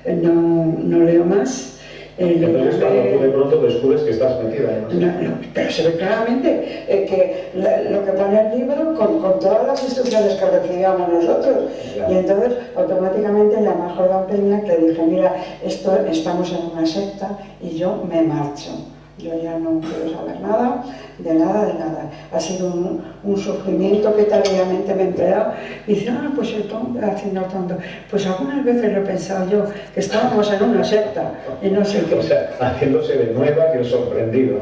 Speaker 12: leo más.
Speaker 10: Entonces cuando tú de pronto descubres que estás metida
Speaker 12: no, pero se ve claramente que lo que pone el libro con todas las instrucciones que recibíamos nosotros. Claro. Y entonces automáticamente llamé a Jordán Peña, que dije, mira, estamos en una secta y yo me marcho. Yo ya no quiero saber nada. Ha sido un sufrimiento que tardíamente me he enterado. Y dice, pues el tonto, haciendo el tonto. Pues algunas veces lo he pensado yo, que estábamos en una secta y no sé qué.
Speaker 10: O sea, haciéndose de nueva y sorprendido.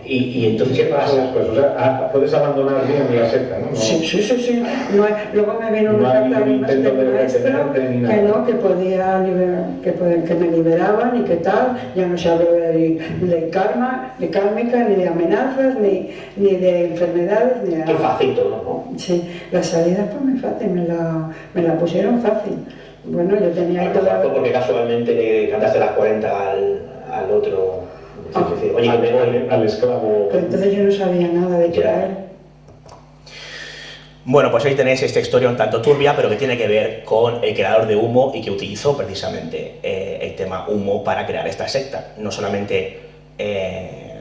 Speaker 9: ¿Y entonces qué pasa después?
Speaker 10: O sea, puedes abandonar bien la secta, ¿no?
Speaker 12: Sí. Luego me vino una carta de maestro que podía que me liberaban y que tal. Ya no se habló de karma, de kármica, ni de amenazas, ni de enfermedades, ni de nada.
Speaker 9: Qué fácil todo, ¿no?
Speaker 12: Sí, la salida fue muy fácil, me la pusieron fácil. Bueno, yo tenía ahí toda...
Speaker 9: Porque casualmente le cantaste las 40 al otro...
Speaker 10: Oye, al esclavo.
Speaker 12: Pero entonces yo no sabía nada de que era él.
Speaker 2: Bueno, pues ahí tenéis esta historia un tanto turbia, pero que tiene que ver con el creador de Humo y que utilizó precisamente el tema Humo para crear esta secta. No solamente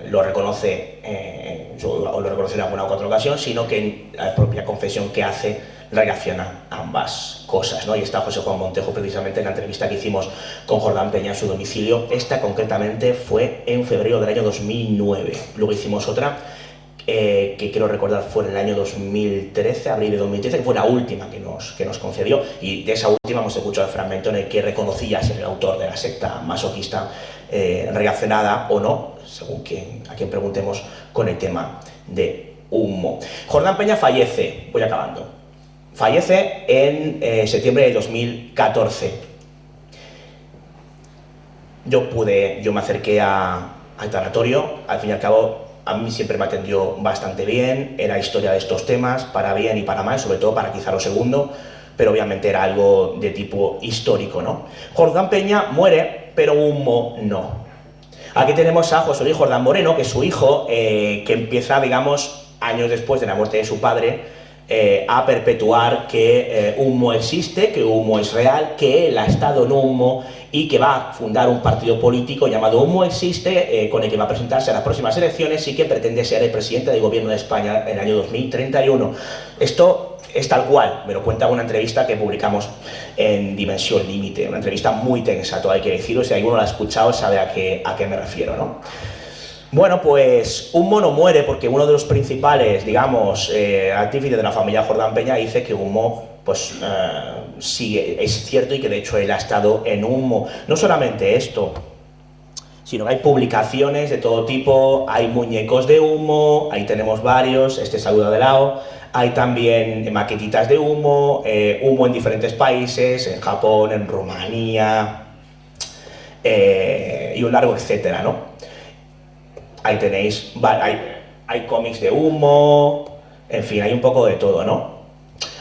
Speaker 2: lo reconoce en alguna u otra ocasión, sino que en la propia confesión que hace relaciona ambas cosas, ¿no? Y está José Juan Montejo precisamente en la entrevista que hicimos con Jordán Peña en su domicilio. Esta concretamente fue en febrero del año 2009. Luego hicimos otra que quiero recordar fue en el año 2013, abril de 2013, que fue la última que nos concedió, y de esa última hemos escuchado el fragmento en el que reconocía ser el autor de la secta masoquista relacionada o no, según a quien preguntemos, con el tema de Humo. Jordán Peña fallece, voy acabando. Fallece en septiembre de 2014. Yo me acerqué al tanatorio. Al fin y al cabo, a mí siempre me atendió bastante bien. Era historia de estos temas, para bien y para mal, sobre todo para quizá lo segundo, pero obviamente era algo de tipo histórico, ¿no? Jordán Peña muere, pero Humo no. Aquí tenemos a José Luis Jordán Moreno, que es su hijo, que empieza, digamos, años después de la muerte de su padre, a perpetuar que Humo existe, que Humo es real, que él ha estado en Humo y que va a fundar un partido político llamado Humo Existe, con el que va a presentarse a las próximas elecciones y que pretende ser el presidente del gobierno de España en el año 2031. Esto es tal cual, me lo cuenta una entrevista que publicamos en Dimensión Límite, una entrevista muy tensa, todo hay que decirlo, si alguno la ha escuchado sabe a qué me refiero, ¿no? Bueno, pues Humo no muere porque uno de los principales, digamos, artífices de la familia Jordán Peña dice que Humo, pues sí, es cierto y que de hecho él ha estado en Humo. No solamente esto, sino que hay publicaciones de todo tipo, hay muñecos de Humo, ahí tenemos varios, este saludo de lado, hay también maquetitas de Humo, Humo en diferentes países, en Japón, en Rumanía, y un largo etcétera, ¿no? Ahí tenéis, hay cómics de Humo, en fin, hay un poco de todo, ¿no?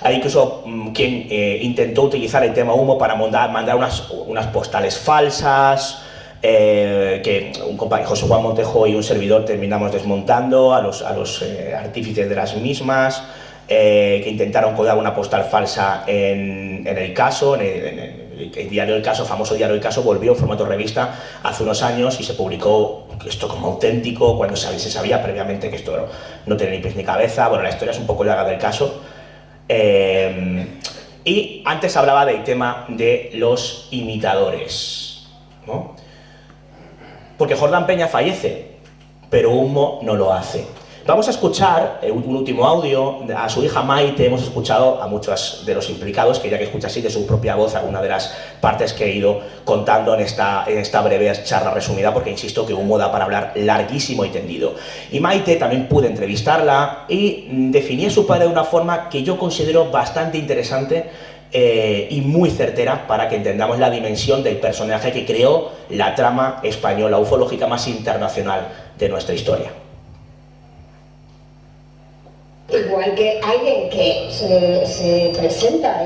Speaker 2: Hay incluso quien intentó utilizar el tema Humo para mandar unas postales falsas, que un compañero, José Juan Montejo y un servidor terminamos desmontando a los artífices de las mismas, que intentaron colgar una postal falsa en el caso, el diario El Caso, famoso diario El Caso, volvió en formato revista hace unos años y se publicó esto como auténtico, cuando se sabía previamente que esto no tenía ni pies ni cabeza. Bueno, la historia es un poco larga del caso. Y antes hablaba del tema de los imitadores, ¿no? Porque Jordán Peña fallece, pero Humo no lo hace. Vamos a escuchar un último audio a su hija Maite. Hemos escuchado a muchos de los implicados, que ya que escucha así de su propia voz alguna de las partes que he ido contando en esta breve charla resumida, porque insisto que Humo da para hablar larguísimo y tendido. Y Maite también pude entrevistarla y definía a su padre de una forma que yo considero bastante interesante y muy certera para que entendamos la dimensión del personaje que creó la trama española ufológica más internacional de nuestra historia.
Speaker 13: Igual que alguien que se presenta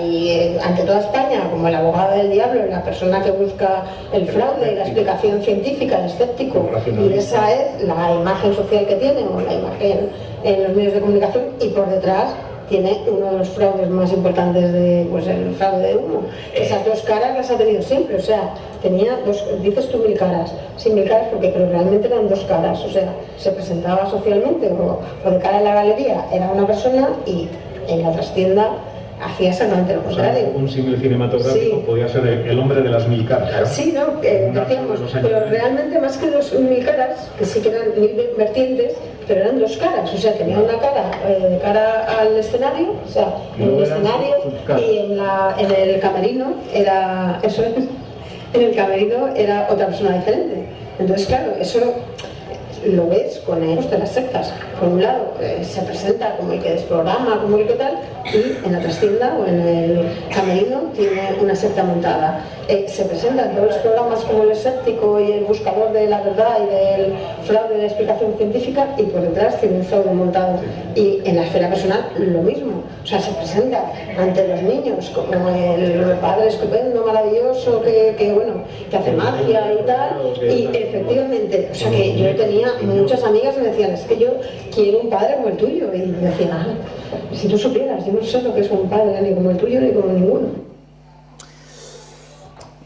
Speaker 13: ante toda España como el abogado del diablo, la persona que busca el fraude y la explicación científica, el escéptico, y esa es la imagen social que tiene, o la imagen en los medios de comunicación, y por detrás tiene uno de los fraudes más importantes pues el fraude de Humo. Esas dos caras las ha tenido siempre, o sea, tenía dos, dices tú 1000 caras, sí 1000 caras pero realmente eran dos caras, o sea, se presentaba socialmente o de cara a la galería era una persona y en la trastienda hacía exactamente lo contrario.
Speaker 14: Un símil cinematográfico podía ser el hombre de las 1000 caras.
Speaker 13: Sí, no, decíamos, pero realmente más que 1000 caras, que sí que eran 1000 vertientes, pero eran dos caras, o sea, tenía una cara de cara al escenario, o sea, en el escenario y en el camerino era, eso es, en el camerino era otra persona diferente. Entonces, claro, eso lo ves con ellos de las sectas. Por un lado, se presenta como el que desprograma, como el que tal, y en la trastienda o en el camerino tiene una secta montada. Se presentan todos los programas como el escéptico y el buscador de la verdad y del fraude de la explicación científica, y por detrás tiene un fraude montado. Y en la esfera personal lo mismo. O sea, se presenta ante los niños como el padre estupendo, maravilloso, que hace magia y tal. Y efectivamente, o sea, que yo tenía muchas amigas que me decían, es que yo quiero un padre como el tuyo. Y me decían, si tú supieras, yo no sé lo que es un padre, ni como el tuyo, ni como ninguno.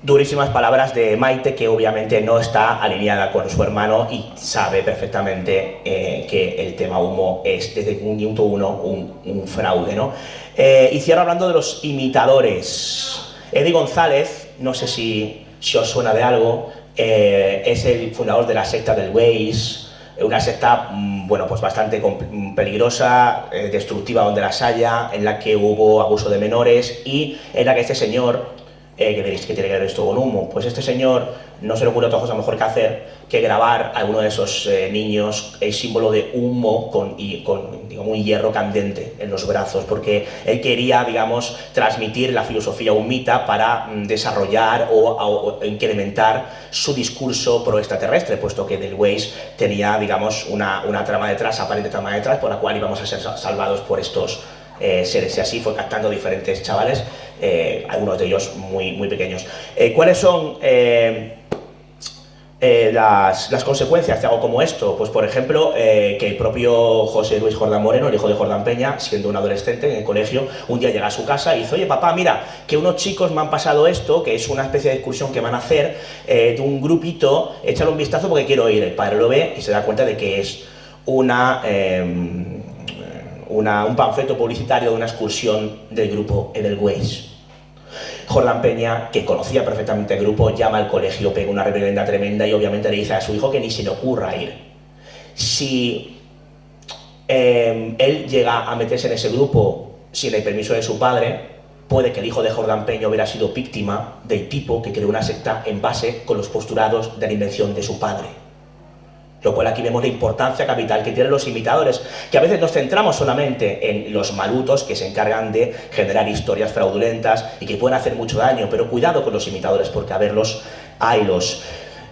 Speaker 2: Durísimas palabras de Maite, que obviamente no está alineada con su hermano y sabe perfectamente que el tema Humo es desde un minuto uno un fraude, ¿no? Y cierro hablando de los imitadores. Eddie González, no sé si os suena de algo, es el fundador de la secta del Waze, una secta, bueno, pues bastante peligrosa, destructiva donde las haya, en la que hubo abuso de menores y en la que este señor, que diréis que tiene que ver esto con Humo, pues este señor no se le ocurre otra cosa mejor que hacer que grabar a alguno de esos niños el símbolo de Humo con digamos, un hierro candente en los brazos, porque él quería, digamos, transmitir la filosofía humita para desarrollar o incrementar su discurso pro extraterrestre, puesto que del Waze tenía, digamos, una trama detrás, aparente trama detrás, por la cual íbamos a ser salvados por estos seres, y así fue captando diferentes chavales, algunos de ellos muy pequeños. ¿Cuáles son las consecuencias de algo como esto? Pues por ejemplo, que el propio José Luis Jordán Moreno, el hijo de Jordán Peña, siendo un adolescente en el colegio, un día llega a su casa y dice, oye papá, mira, que unos chicos me han pasado esto, que es una especie de excursión que van a hacer de un grupito, échale un vistazo porque quiero ir. El padre lo ve y se da cuenta de que es un panfleto publicitario de una excursión del grupo Edelweiss. Jordán Peña, que conocía perfectamente el grupo, llama al colegio, pega una reverenda tremenda y obviamente le dice a su hijo que ni se le ocurra ir. Si él llega a meterse en ese grupo sin el permiso de su padre, puede que el hijo de Jordán Peña hubiera sido víctima del tipo que creó una secta en base con los postulados de la invención de su padre. Lo cual aquí vemos la importancia capital que tienen los imitadores, que a veces nos centramos solamente en los malutos que se encargan de generar historias fraudulentas y que pueden hacer mucho daño, pero cuidado con los imitadores porque a verlos, haylos.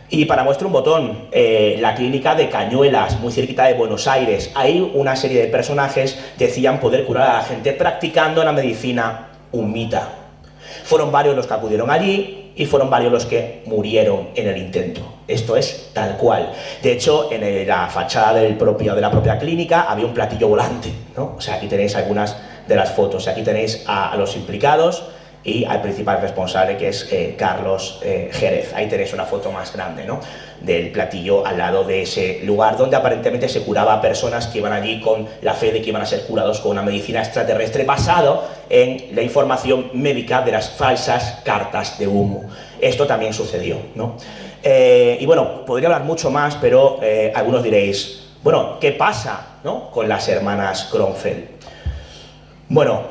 Speaker 2: Y para muestra un botón, la clínica de Cañuelas, muy cerquita de Buenos Aires, ahí una serie de personajes decían poder curar a la gente practicando la medicina humita. Fueron varios los que acudieron allí y fueron varios los que murieron en el intento. Esto es tal cual. De hecho, en la fachada de la propia clínica había un platillo volante, ¿no? O sea, aquí tenéis algunas de las fotos. Aquí tenéis a los implicados y al principal responsable, que es Carlos Jerez. Ahí tenéis una foto más grande, ¿no?, del platillo al lado de ese lugar donde aparentemente se curaba a personas que iban allí con la fe de que iban a ser curados con una medicina extraterrestre basado en la información médica de las falsas cartas de Humo. Esto también sucedió, ¿no? Y bueno, podría hablar mucho más, pero algunos diréis, Bueno, ¿qué pasa, ¿no?, con las hermanas Kronfeld? Bueno,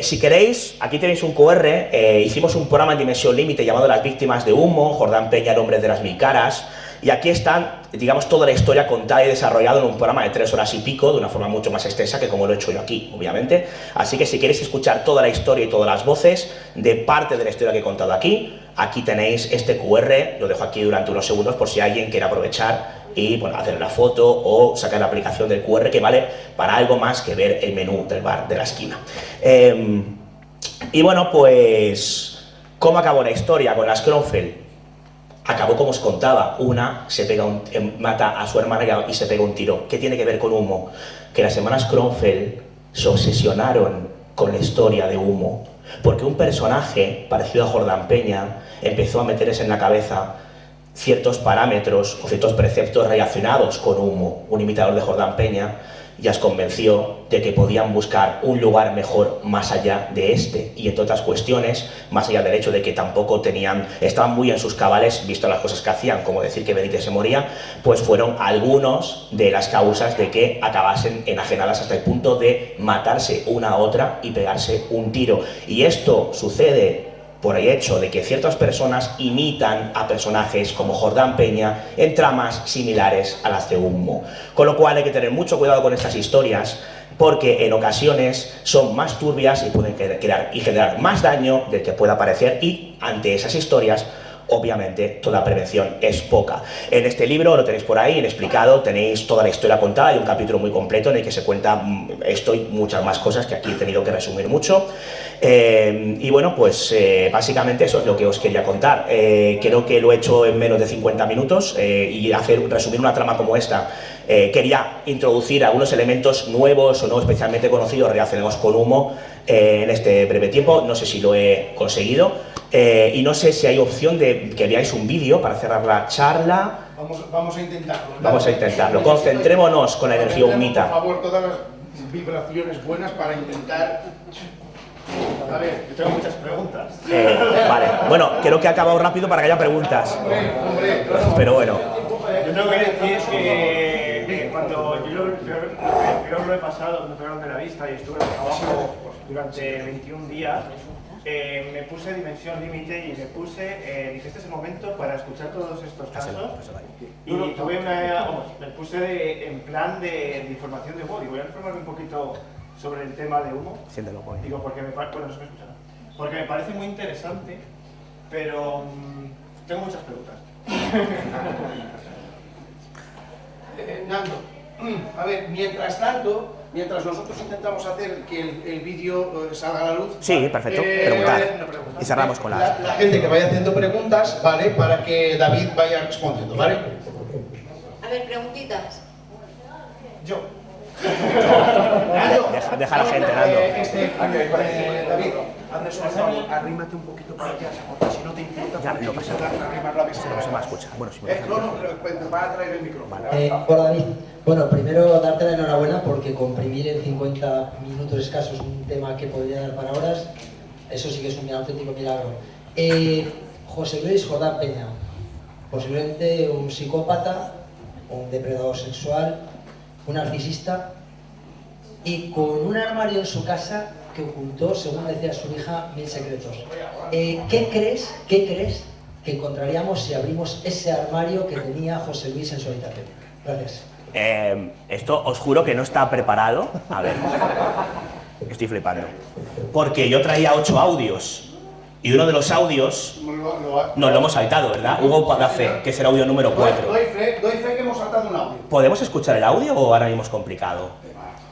Speaker 2: si queréis, aquí tenéis un QR, hicimos un programa en Dimensión Límite llamado Las Víctimas de Humo, Jordán Peña, el hombre de las 1000 caras, y aquí están, digamos, toda la historia contada y desarrollada en un programa de 3 horas y pico, de una forma mucho más extensa que como lo he hecho yo aquí, obviamente. Así que si queréis escuchar toda la historia y todas las voces de parte de la historia que he contado aquí, aquí tenéis este QR, lo dejo aquí durante unos segundos por si alguien quiere aprovechar y, bueno, hacer la foto o sacar la aplicación del QR, que vale para algo más que ver el menú del bar de la esquina. Y bueno, pues, ¿cómo acabó la historia con las Kronfeld? Acabó como os contaba, una mata a su hermana y se pega un tiro. ¿Qué tiene que ver con Humo? Que las hermanas Kronfeld se obsesionaron con la historia de Humo, porque un personaje parecido a Jordán Peña empezó a meterles en la cabeza ciertos parámetros o ciertos preceptos relacionados con Humo, un imitador de Jordán Peña, y las convenció de que podían buscar un lugar mejor más allá de este, y entre otras cuestiones, más allá del hecho de que tampoco estaban muy en sus cabales, visto las cosas que hacían, como decir que Benítez se moría, pues fueron algunos de las causas de que acabasen enajenadas hasta el punto de matarse una a otra y pegarse un tiro. Y esto sucede por el hecho de que ciertas personas imitan a personajes como Jordán Peña en tramas similares a las de Humo. Con lo cual hay que tener mucho cuidado con estas historias, porque en ocasiones son más turbias y pueden generar más daño del que pueda parecer, y ante esas historias, obviamente, toda prevención es poca. En este libro, lo tenéis por ahí, explicado, tenéis toda la historia contada, hay un capítulo muy completo en el que se cuenta esto y muchas más cosas que aquí he tenido que resumir mucho. Y bueno, pues básicamente eso es lo que os quería contar. Creo que lo he hecho en menos de 50 minutos y resumir una trama como esta. Quería introducir algunos elementos nuevos o no especialmente conocidos relacionados con Humo en este breve tiempo. No sé si lo he conseguido. Y no sé si hay opción de que veáis un vídeo para cerrar la charla.
Speaker 15: Vamos a intentarlo.
Speaker 2: Vamos a intentarlo. Concentrémonos con la energía humita.
Speaker 15: Por favor, todas las vibraciones buenas para intentar... A ver, yo tengo muchas preguntas.
Speaker 2: Vale, bueno, creo que ha acabado rápido para que haya preguntas. Pero bueno.
Speaker 3: Yo tengo que decir que cuando yo lo he pasado, me pegaron de la vista y estuve en trabajo durante 21 días, me puse Dimensión Límite y me puse, dije, este es el momento para escuchar todos estos casos, y tuve me puse en plan de información de Humo, y voy a informarme un poquito sobre el tema de Humo.
Speaker 2: Siéntelo, pues.
Speaker 3: Digo, porque me parece muy interesante, pero tengo muchas preguntas.
Speaker 15: Nando, a ver, mientras tanto, mientras nosotros intentamos hacer que el vídeo salga a la luz...
Speaker 2: Sí, perfecto, preguntar. Y cerramos con
Speaker 15: la gente que vaya haciendo preguntas, ¿vale? Para que David vaya respondiendo, ¿vale?
Speaker 4: A ver, preguntitas.
Speaker 15: Yo.
Speaker 2: Deja a la gente, Nando.
Speaker 15: David, hazme un favor, arrímate un poquito para allá, porque si no te importa,
Speaker 2: ya lo pasa. No se me escucha. Bueno, si me
Speaker 15: no, pero me va a traer el micrófono.
Speaker 16: Hola, David. Bueno, primero darte la enhorabuena porque comprimir en 50 minutos escasos un tema que podría dar para horas, eso sí que es un auténtico milagro. José Luis Jordán Peña, posiblemente un psicópata, un depredador sexual, un narcisista, y con un armario en su casa que ocultó, según decía su hija, 1000 secretos. ¿Qué crees que encontraríamos si abrimos ese armario que tenía José Luis en su habitación? Gracias.
Speaker 2: Esto os juro que no está preparado. A ver, estoy flipando. Porque yo traía 8 audios. Y uno de los audios nos lo hemos saltado, ¿verdad? Hugo da fe, que es el audio número 4.
Speaker 15: Doy fe que hemos saltado un audio.
Speaker 2: ¿Podemos escuchar el audio o ahora mismo es complicado?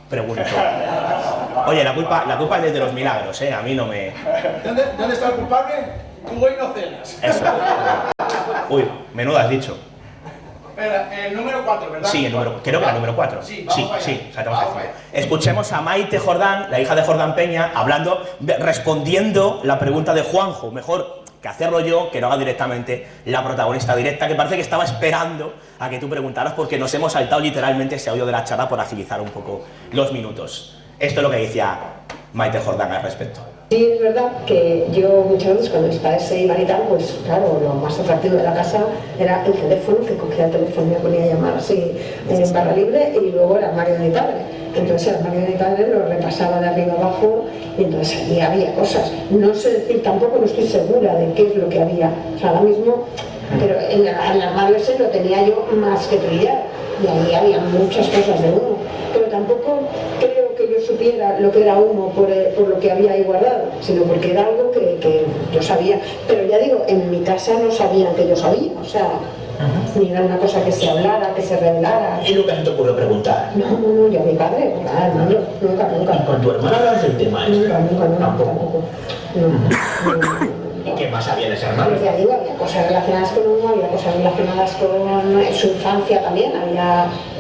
Speaker 2: Pregunto. Oye, la culpa es desde los milagros, ¿eh? A mí no me...
Speaker 15: ¿Dónde está el culpable? Tú hoy no cenas.
Speaker 2: Eso. Uy, menudo has dicho.
Speaker 15: Espera, el número 4, ¿verdad?
Speaker 2: Sí, creo que era el número 4.
Speaker 15: Sí,
Speaker 2: Escuchemos a Maite Jordán, la hija de Jordán Peña, respondiendo la pregunta de Juanjo. Mejor que hacerlo yo, que no haga directamente la protagonista directa, que parece que estaba esperando a que tú preguntaras, porque nos hemos saltado literalmente ese audio de la charla por agilizar un poco los minutos. Esto es lo que decía Maite Jordán al respecto.
Speaker 13: Sí, es verdad que yo muchas veces cuando mis padres se iban y tal, pues claro, lo más atractivo de la casa era el teléfono, que cogía el teléfono y me ponía a llamar así en barra libre, y luego el armario de mi padre. Entonces el armario de mi padre lo repasaba de arriba abajo y entonces allí había cosas. No sé decir, tampoco no estoy segura de qué es lo que había. O sea, ahora mismo, pero en el armario ese lo tenía yo más que trillado y ahí había muchas cosas de humo. Pero tampoco creo que yo supiera lo que era humo por lo que había ahí guardado, sino porque era algo que yo sabía. Pero ya digo, en mi casa no sabían que yo sabía, o sea, ni era una cosa que se hablara, que se revelara.
Speaker 9: ¿Y nunca se te ocurrió preguntar?
Speaker 13: No, yo a mi padre, nunca.
Speaker 9: ¿Y con tu hermana hablas del tema?
Speaker 13: Nunca.
Speaker 9: Tampoco. ¿Y qué más había en ese armario?
Speaker 13: Pues ya digo, había cosas relacionadas con humo, había cosas relacionadas con su infancia también.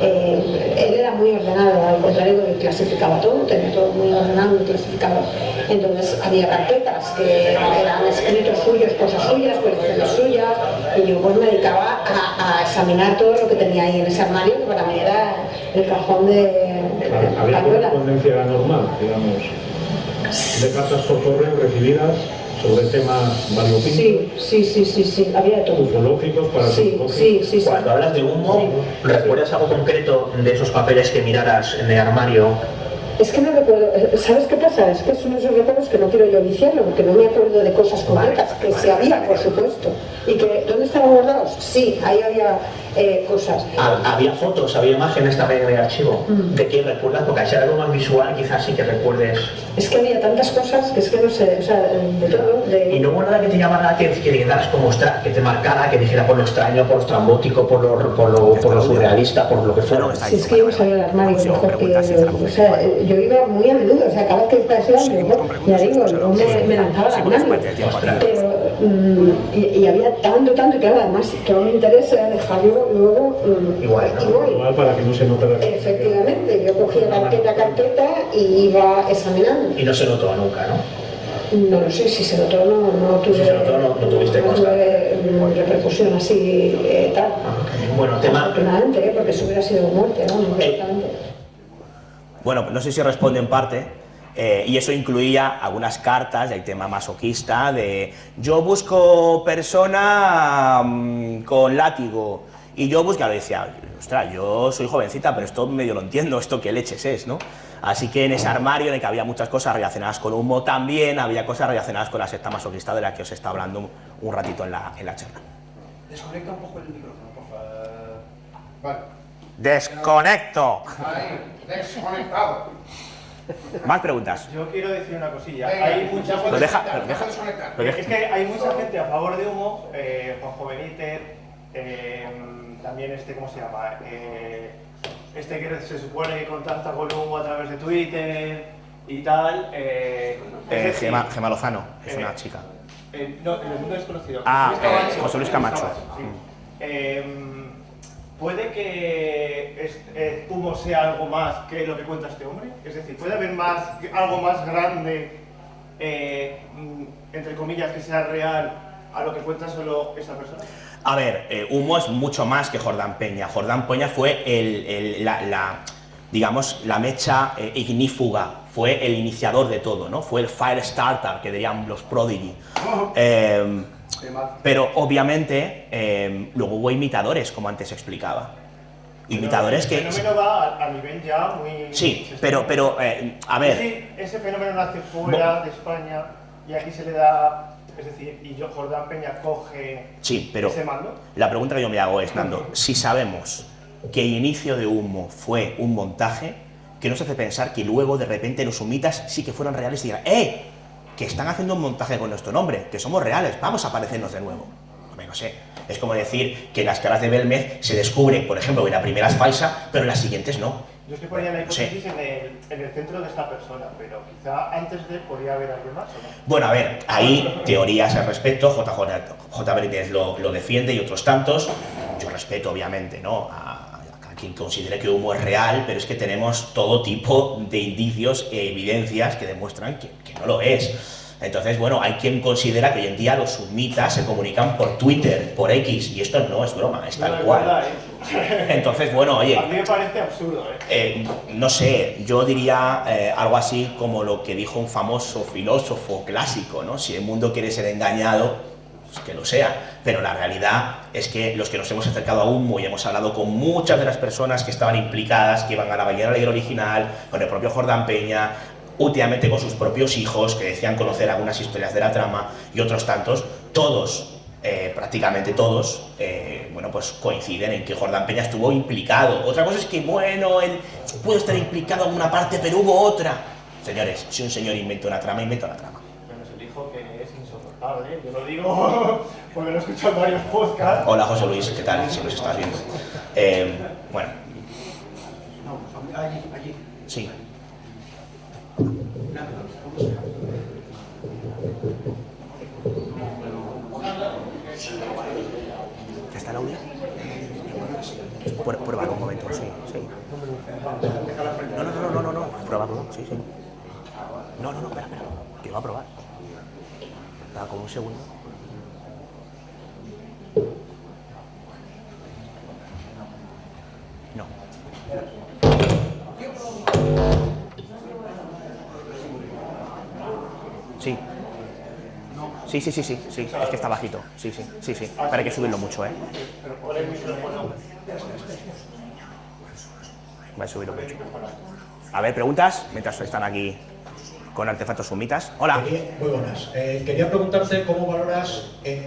Speaker 13: Él era muy ordenado, al contrario que clasificaba todo, tenía todo muy ordenado y clasificado. Entonces había carpetas que eran escritos suyos, cosas suyas, colecciones suyas, y yo pues me dedicaba a examinar todo lo que tenía ahí en ese armario, que para mí era el cajón de
Speaker 14: ¿Había
Speaker 13: Payola.
Speaker 14: correspondencia normal, digamos, de cartas por correo recibidas sobre temas variopintos?
Speaker 13: Sí, había de todo.
Speaker 14: Ufológicos para
Speaker 13: Sí.
Speaker 9: Cuando hablas de humo, ¿recuerdas algo concreto de esos papeles que miraras en el armario?
Speaker 13: Es que no recuerdo, ¿sabes qué pasa? Es que son esos recuerdos que no quiero yo viciarlo, porque no me acuerdo de cosas concretas, que sí había, por supuesto. ¿Y que dónde estaban guardados? Sí, ahí había cosas.
Speaker 9: ¿Había fotos, había imágenes también en el archivo? ¿De qué recuerdas? Porque al ser algo más visual quizás sí que recuerdes.
Speaker 13: Es que había tantas cosas que es que no sé, o sea, de todo.
Speaker 9: ¿Y no hubo nada que te llamara la atención, que dijeras como que te marcara, que dijera por lo extraño, por lo estrambótico, por lo surrealista, por lo que fuera?
Speaker 13: Si es que yo salía al armario mejor que o sea, yo iba muy a menudo, o sea, cada vez que parecía ya digo, yo me lanzaba al armario. Pero, y había tanto, y claro, además todo mi interés era dejarlo luego
Speaker 14: Igual para que no se notara.
Speaker 13: Efectivamente, yo cogía carpeta y iba examinando.
Speaker 9: Y no se notó nunca, ¿no?
Speaker 13: No lo sé, si se notó no tuve,
Speaker 9: si se notó, no tuviste
Speaker 13: repercusión así tal.
Speaker 9: Bueno, tema...
Speaker 13: Afortunadamente, porque eso hubiera sido muerte, ¿no?
Speaker 2: Bueno, no sé si responde en parte, y eso incluía algunas cartas del tema masoquista, de yo busco persona con látigo, y yo buscaba, decía, ostras, yo soy jovencita, pero esto medio lo entiendo, esto qué leches es, ¿no? Así que en ese armario en el que había muchas cosas relacionadas con humo, también había cosas relacionadas con la secta masoquista de la que os está hablando un ratito en la charla.
Speaker 15: Desconecta un poco el micrófono, por favor. Vale.
Speaker 2: ¡Desconecto!
Speaker 15: Ahí, desconectado.
Speaker 2: ¿Más preguntas?
Speaker 3: Yo quiero decir una cosilla.
Speaker 15: Venga,
Speaker 3: Hay mucha
Speaker 2: Lo deja.
Speaker 3: Es que hay mucha gente a favor de humo, Juanjo Benítez, también ¿cómo se llama? Este que se supone que contacta con humo a través de Twitter y tal.
Speaker 2: Gemma Lozano, es una chica.
Speaker 3: No, en el mundo desconocido.
Speaker 2: José Luis Camacho.
Speaker 3: ¿Puede que humo sea algo más que lo que cuenta este hombre? Es decir, ¿puede haber algo más grande, entre comillas, que sea real a lo que cuenta solo esta persona?
Speaker 2: A ver, humo es mucho más que Jordán Peña. Jordán Peña fue digamos, la mecha ignífuga, fue el iniciador de todo, ¿no? Fue el fire starter, que dirían los Prodigy. Pero obviamente luego hubo imitadores, como antes explicaba. Imitadores que...
Speaker 3: El fenómeno va a nivel ya muy...
Speaker 2: Sí, pero a ver...
Speaker 3: Sí, ese fenómeno nace fuera de España y aquí se le da... Es decir, y Jordán Peña coge ese mando.
Speaker 2: La pregunta que yo me hago es, Nando, si sabemos que el inicio de humo fue un montaje, que nos hace pensar que luego de repente los humitas sí que fueron reales y digan, que están haciendo un montaje con nuestro nombre, que somos reales, vamos a aparecernos de nuevo. No sé, es como decir que en las caras de Belmez se descubre, por ejemplo, que la primera es falsa, pero en las siguientes no.
Speaker 3: Yo es que ponía la hipótesis en el centro de esta persona, pero quizá antes de podría haber alguien más, ¿o no?
Speaker 2: Bueno, a ver, hay teorías al respecto, J. Benítez lo defiende y otros tantos. Yo respeto, obviamente, ¿no? a quien considere que humo es real, pero es que tenemos todo tipo de indicios e evidencias que demuestran que no lo es. Entonces, bueno, hay quien considera que hoy en día los humitas se comunican por Twitter, por X, y esto no es broma, es tal cual. Entonces, bueno, oye...
Speaker 3: A mí me parece absurdo,
Speaker 2: no sé, yo diría algo así como lo que dijo un famoso filósofo clásico, ¿no? Si el mundo quiere ser engañado, pues que lo sea, pero la realidad es que los que nos hemos acercado a Humo y hemos hablado con muchas de las personas que estaban implicadas, que iban a la Ballena Negra original, con el propio Jordán Peña, últimamente con sus propios hijos, que decían conocer algunas historias de la trama, y otros tantos, todos, prácticamente todos, bueno, pues coinciden en que Jordán Peña estuvo implicado. Otra cosa es que, bueno, él pudo estar implicado en una parte, pero hubo otra. Señores, si un señor inventa una trama, inventa una trama.
Speaker 3: Pero se dijo que es insoportable, yo lo digo porque lo he escuchado en varios podcasts.
Speaker 2: Hola, José Luis, ¿qué tal? Si nos estás viendo. Bueno.
Speaker 15: No, allí.
Speaker 2: Sí. ¿Ya está el audio? Prueba un momento, sí. No. Prueba, sí. No, espera. Que va a probar. Da como un segundo. No. Sí. Sí, es que está bajito. Sí. Pero hay que subirlo mucho,
Speaker 3: Pero por el micrófono.
Speaker 2: Va a subirlo mucho. A ver, preguntas, mientras están aquí con artefactos sumitas. Hola.
Speaker 14: Muy buenas. Quería preguntarte cómo valoras el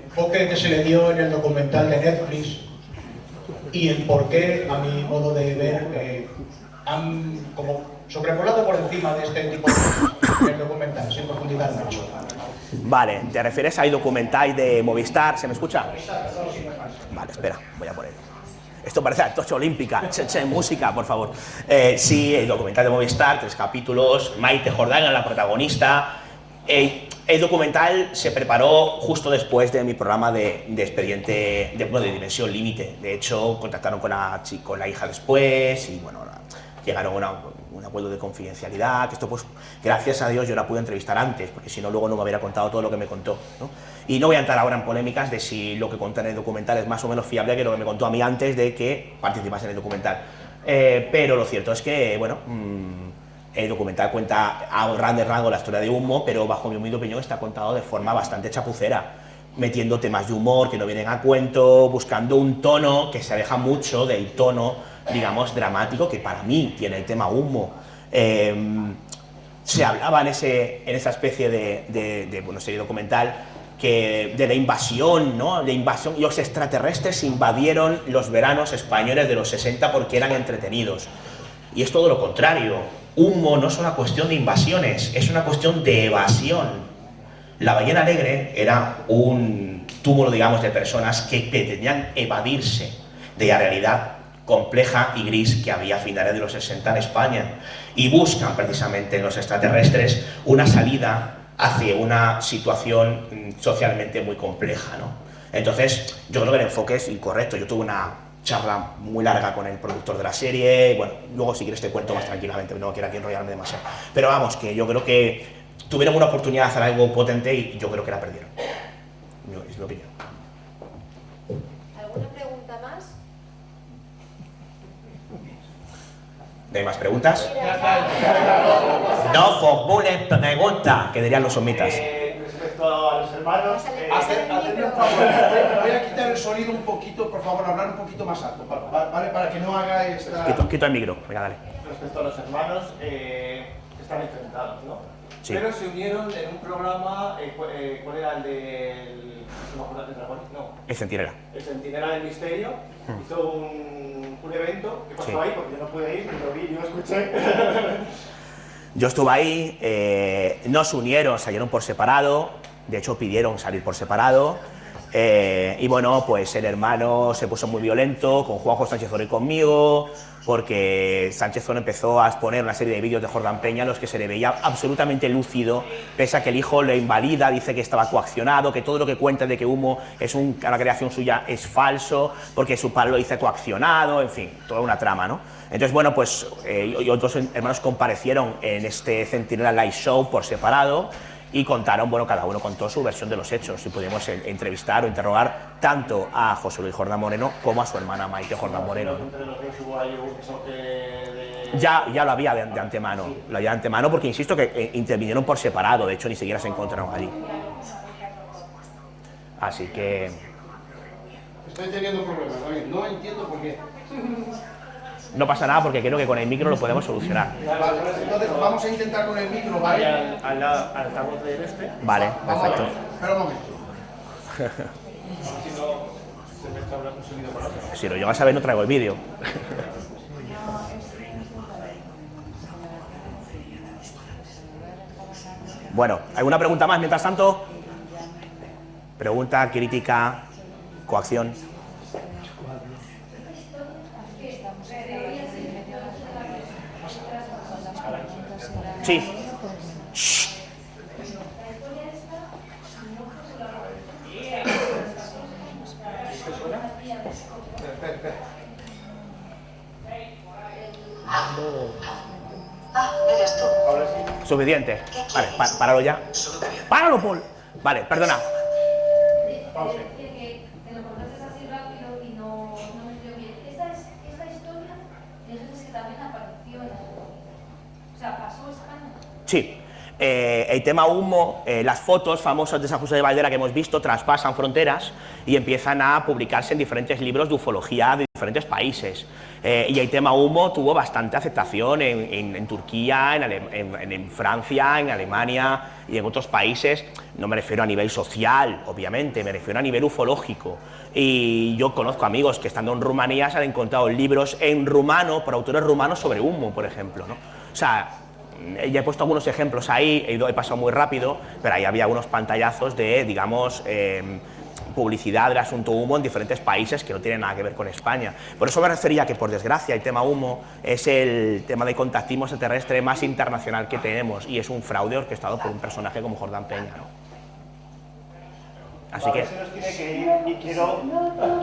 Speaker 14: enfoque que se le dio en el documental de Netflix y el por qué, a mi modo de ver, han como sobrevolado por encima de este tipo de documental, sin profundizar mucho.
Speaker 2: Vale, ¿te refieres al documental de Movistar? ¿Se me escucha? Vale, espera, voy a poner. Esto parece la tocha olímpica. Música, por favor. Sí, el documental de Movistar, 3 capítulos. Maite Jordán era la protagonista. El documental se preparó justo después de mi programa de expediente de Dimensión Límite. De hecho, contactaron con la hija después y bueno, llegaron a un acuerdo de confidencialidad, que esto pues gracias a Dios yo la pude entrevistar antes, porque si no luego no me hubiera contado todo lo que me contó, ¿no? Y no voy a entrar ahora en polémicas de si lo que conté en el documental es más o menos fiable que lo que me contó a mí antes de que participase en el documental. Pero lo cierto es que, bueno, el documental cuenta a grandes rasgos la historia de Humo, pero bajo mi humilde opinión está contado de forma bastante chapucera, metiendo temas de humor que no vienen a cuento, buscando un tono que se aleja mucho del tono, digamos, dramático que para mí tiene el tema Humo. Se hablaba en esa especie de serie documental de la invasión, ¿no? De invasión, los extraterrestres invadieron los veranos españoles de los 60 porque eran entretenidos. Y es todo lo contrario. Humo no es una cuestión de invasiones, es una cuestión de evasión. La Ballena Alegre era un túmulo, digamos, de personas que pretendían evadirse de la realidad compleja y gris que había a finales de los 60 en España y buscan precisamente en los extraterrestres una salida hacia una situación socialmente muy compleja, ¿no? Entonces, yo creo que el enfoque es incorrecto. Yo tuve una charla muy larga con el productor de la serie, y bueno, luego si quieres te cuento más tranquilamente, no quiero aquí enrollarme demasiado. Pero vamos, que yo creo que tuvieron una oportunidad de hacer algo potente y yo creo que la perdieron. Es mi opinión.
Speaker 4: ¿Alguna pregunta más?
Speaker 2: ¿No hay más preguntas? No formulen pregunta, que dirían los somitas.
Speaker 3: Respecto a los hermanos,
Speaker 15: Hacedme un favor, voy a quitar el sonido un poquito, por favor, hablar un poquito más alto, ¿vale? Para que no haga esta...
Speaker 2: Quito el micro, venga, dale.
Speaker 3: Respecto a los hermanos, están enfrentados, ¿no?
Speaker 2: Sí.
Speaker 3: Pero se unieron en un programa, ¿cuál era el del... No.
Speaker 2: El Centinela.
Speaker 3: El Centinela del Misterio, hizo un evento, que pasó
Speaker 2: Sí.
Speaker 3: ahí, porque yo no pude ir, ni lo vi, ni lo escuché.
Speaker 2: Yo estuve ahí, no se unieron, salieron por separado, de hecho pidieron salir por separado, y bueno, pues el hermano se puso muy violento con Juanjo Sánchez Oro y conmigo, porque Sánchez Oro empezó a exponer una serie de vídeos de Jordán Peña en los que se le veía absolutamente lúcido, pese a que el hijo lo invalida, dice que estaba coaccionado, que todo lo que cuenta de que Humo es una creación suya es falso, porque su padre lo dice coaccionado, en fin, toda una trama, ¿no? Entonces, bueno, pues y otros hermanos comparecieron en este Centinela Live Show por separado y contaron, bueno, cada uno contó su versión de los hechos y pudimos entrevistar o interrogar tanto a José Luis Jordán Moreno como a su hermana Maite Jordán Moreno, ¿no? Ya lo había de antemano, lo había de antemano porque insisto que intervinieron por separado, de hecho ni siquiera se encontraron allí. Así que...
Speaker 15: Estoy teniendo problemas, David, no entiendo por qué.
Speaker 2: No pasa nada porque creo que con el micro lo podemos solucionar.
Speaker 15: Vale, entonces vamos a intentar con el micro, ¿vale?
Speaker 3: Al altavoz del este.
Speaker 2: Vale, perfecto.
Speaker 15: Espera un momento.
Speaker 3: Si no, se me está hablando un sonido por otro.
Speaker 2: Si lo llegas a ver no traigo el vídeo. Bueno, ¿alguna pregunta más mientras tanto? Pregunta, crítica, coacción. Sí. Shh.
Speaker 17: Eres tú.
Speaker 2: Suficiente. Vale, páralo ya. ¡Páralo, Paul! Vale, perdona.
Speaker 17: Pause. Te lo contaste así rápido y no me dio bien. Esta historia, dijiste que también apareció en la... O sea, pasó en España.
Speaker 2: Sí. El tema humo, las fotos famosas de San José de Valdera que hemos visto traspasan fronteras y empiezan a publicarse en diferentes libros de ufología de diferentes países. Y el tema humo tuvo bastante aceptación en Turquía, en Francia, en Alemania y en otros países. No me refiero a nivel social, obviamente, me refiero a nivel ufológico. Y yo conozco amigos que estando en Rumanía se han encontrado libros en rumano, por autores rumanos, sobre humo, por ejemplo, ¿no? O sea, ya he puesto algunos ejemplos ahí, he pasado muy rápido, pero ahí había unos pantallazos de, digamos, publicidad del asunto humo en diferentes países que no tienen nada que ver con España. Por eso me refería que, por desgracia, el tema humo es el tema de contactismo extraterrestre más internacional que tenemos y es un fraude orquestado por un personaje como Jordán Peña, ¿no? Así que...
Speaker 3: Se nos tiene que ir y quiero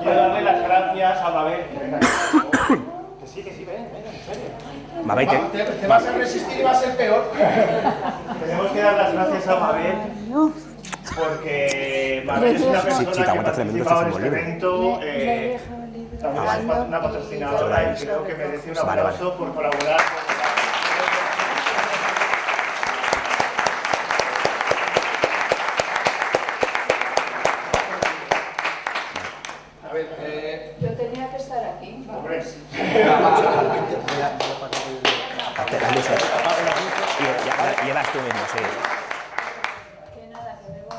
Speaker 3: darle las gracias a Mabel. Que sí, ven, en serio.
Speaker 2: Mabel,
Speaker 15: te vas a resistir y va a ser peor.
Speaker 3: Tenemos que dar las gracias a Mabel porque Mabel es una persona que ha participado en este evento, también es una patrocinadora y creo que merece un aplauso por colaborar con...
Speaker 17: Yo tenía que estar aquí.
Speaker 3: Hombre.
Speaker 2: Y eras tú mismo, sí.
Speaker 17: Que nada, que me voy.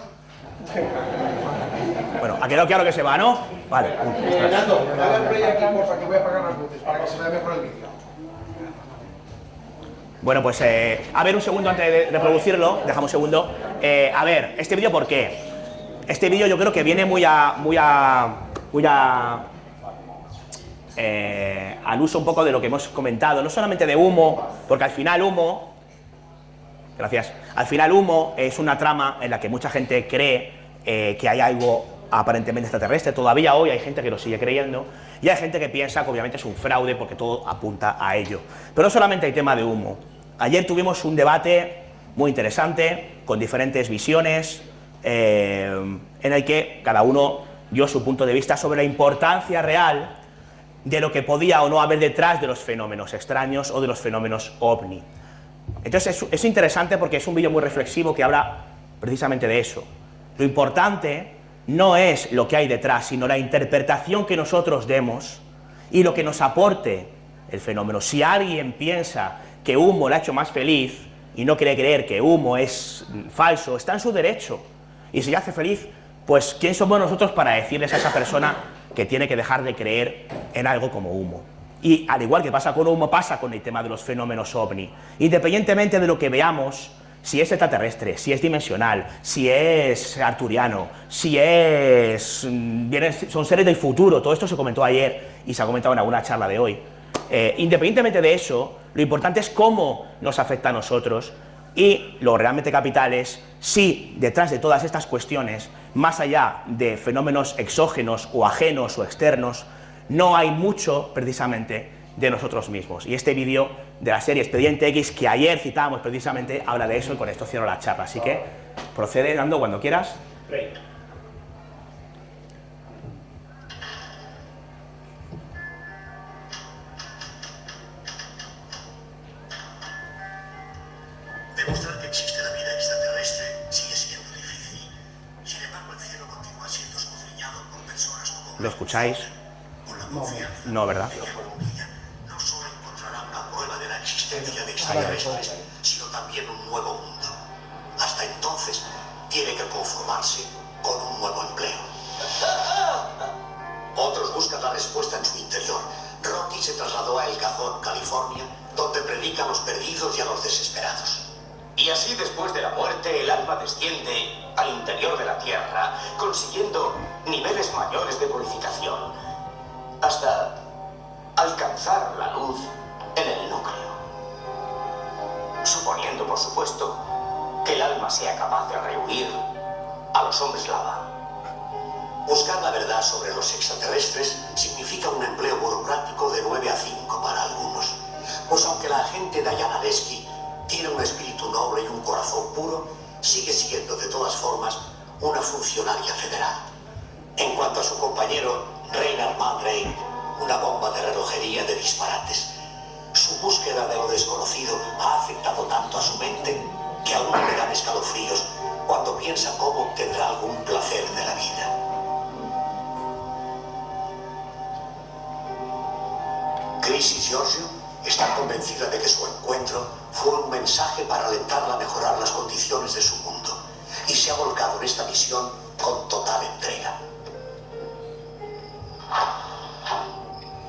Speaker 2: Bueno, ha quedado claro que se va, ¿no? Vale.
Speaker 15: Nando, dale al play aquí, porfa, que voy a apagar las luces para que se vea mejor el vídeo.
Speaker 2: Bueno, pues a ver, un segundo antes de reproducirlo, dejamos un segundo. A ver, este vídeo, ¿por qué? Este vídeo yo creo que viene muy al uso un poco de lo que hemos comentado, no solamente de humo, porque al final humo, gracias, al final humo es una trama en la que mucha gente cree que hay algo aparentemente extraterrestre. Todavía hoy hay gente que lo sigue creyendo y hay gente que piensa que obviamente es un fraude porque todo apunta a ello. Pero no solamente hay tema de humo. Ayer tuvimos un debate muy interesante con diferentes visiones en el que cada uno dio su punto de vista sobre la importancia real de lo que podía o no haber detrás de los fenómenos extraños o de los fenómenos ovni. Entonces es interesante porque es un vídeo muy reflexivo que habla precisamente de eso. Lo importante no es lo que hay detrás, sino la interpretación que nosotros demos y lo que nos aporte el fenómeno. Si alguien piensa que humo le ha hecho más feliz y no quiere creer que humo es falso, está en su derecho. Y si le hace feliz, pues ¿quién somos nosotros para decirles a esa persona que tiene que dejar de creer en algo como humo? Y al igual que pasa con humo, pasa con el tema de los fenómenos ovni. Independientemente de lo que veamos, si es extraterrestre, si es dimensional, si es arturiano, si es... son seres del futuro, todo esto se comentó ayer y se ha comentado en alguna charla de hoy. Independientemente de eso, lo importante es cómo nos afecta a nosotros y lo realmente capital es si detrás de todas estas cuestiones, más allá de fenómenos exógenos o ajenos o externos, no hay mucho precisamente de nosotros mismos. Y este vídeo de la serie Expediente X, que ayer citábamos precisamente, habla de eso, y con esto cierro la charla. Así que procede, Nando, cuando quieras.
Speaker 3: Play.
Speaker 18: Demostrar que existe la vida extraterrestre sigue siendo difícil. Sin embargo, el cielo continúa siendo escudriñado por personas como...
Speaker 2: ¿Lo escucháis? No, ¿verdad?
Speaker 18: No solo encontrará una prueba de la existencia de extraterrestres, sino también un nuevo mundo. Hasta entonces, tiene que conformarse con un nuevo empleo. Otros buscan la respuesta en su interior. Rocky se trasladó a El Cajón, California, donde predica a los perdidos y a los desesperados. Y así, después de la muerte, el alma desciende al interior de la Tierra, consiguiendo niveles mayores de purificación, hasta alcanzar la luz en el núcleo. Suponiendo, por supuesto, que el alma sea capaz de reunir a los hombres lava. Buscar la verdad sobre los extraterrestres significa un empleo burocrático de 9 a 5 para algunos. Pues aunque la agente Diana Lesky tiene un espíritu noble y un corazón puro, sigue siendo de todas formas una funcionaria federal. En cuanto a su compañero Reinhard Mandrake, una bomba de relojería de disparates, su búsqueda de lo desconocido ha afectado tanto a su mente que aún le dan escalofríos cuando piensa cómo obtendrá algún placer de la vida. Crisis Giorgio está convencida de que su encuentro fue un mensaje para alentarla a mejorar las condiciones de su mundo y se ha volcado en esta misión con total entrega.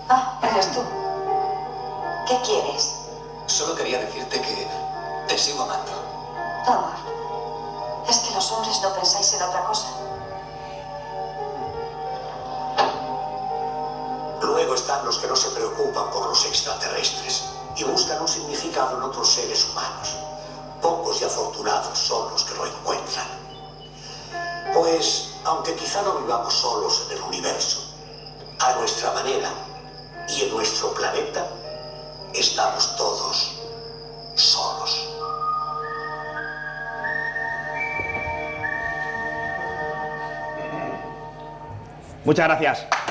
Speaker 19: Ah, eres tú. ¿Qué quieres?
Speaker 18: Solo quería decirte que te sigo amando.
Speaker 19: Amor, es que los hombres no pensáis en otra cosa.
Speaker 18: Luego están los que no se preocupan por los extraterrestres y buscan un significado en otros seres humanos. Pocos y afortunados son los que lo encuentran. Pues, aunque quizá no vivamos solos en el universo, a nuestra manera y en nuestro planeta, estamos todos solos.
Speaker 2: Muchas gracias.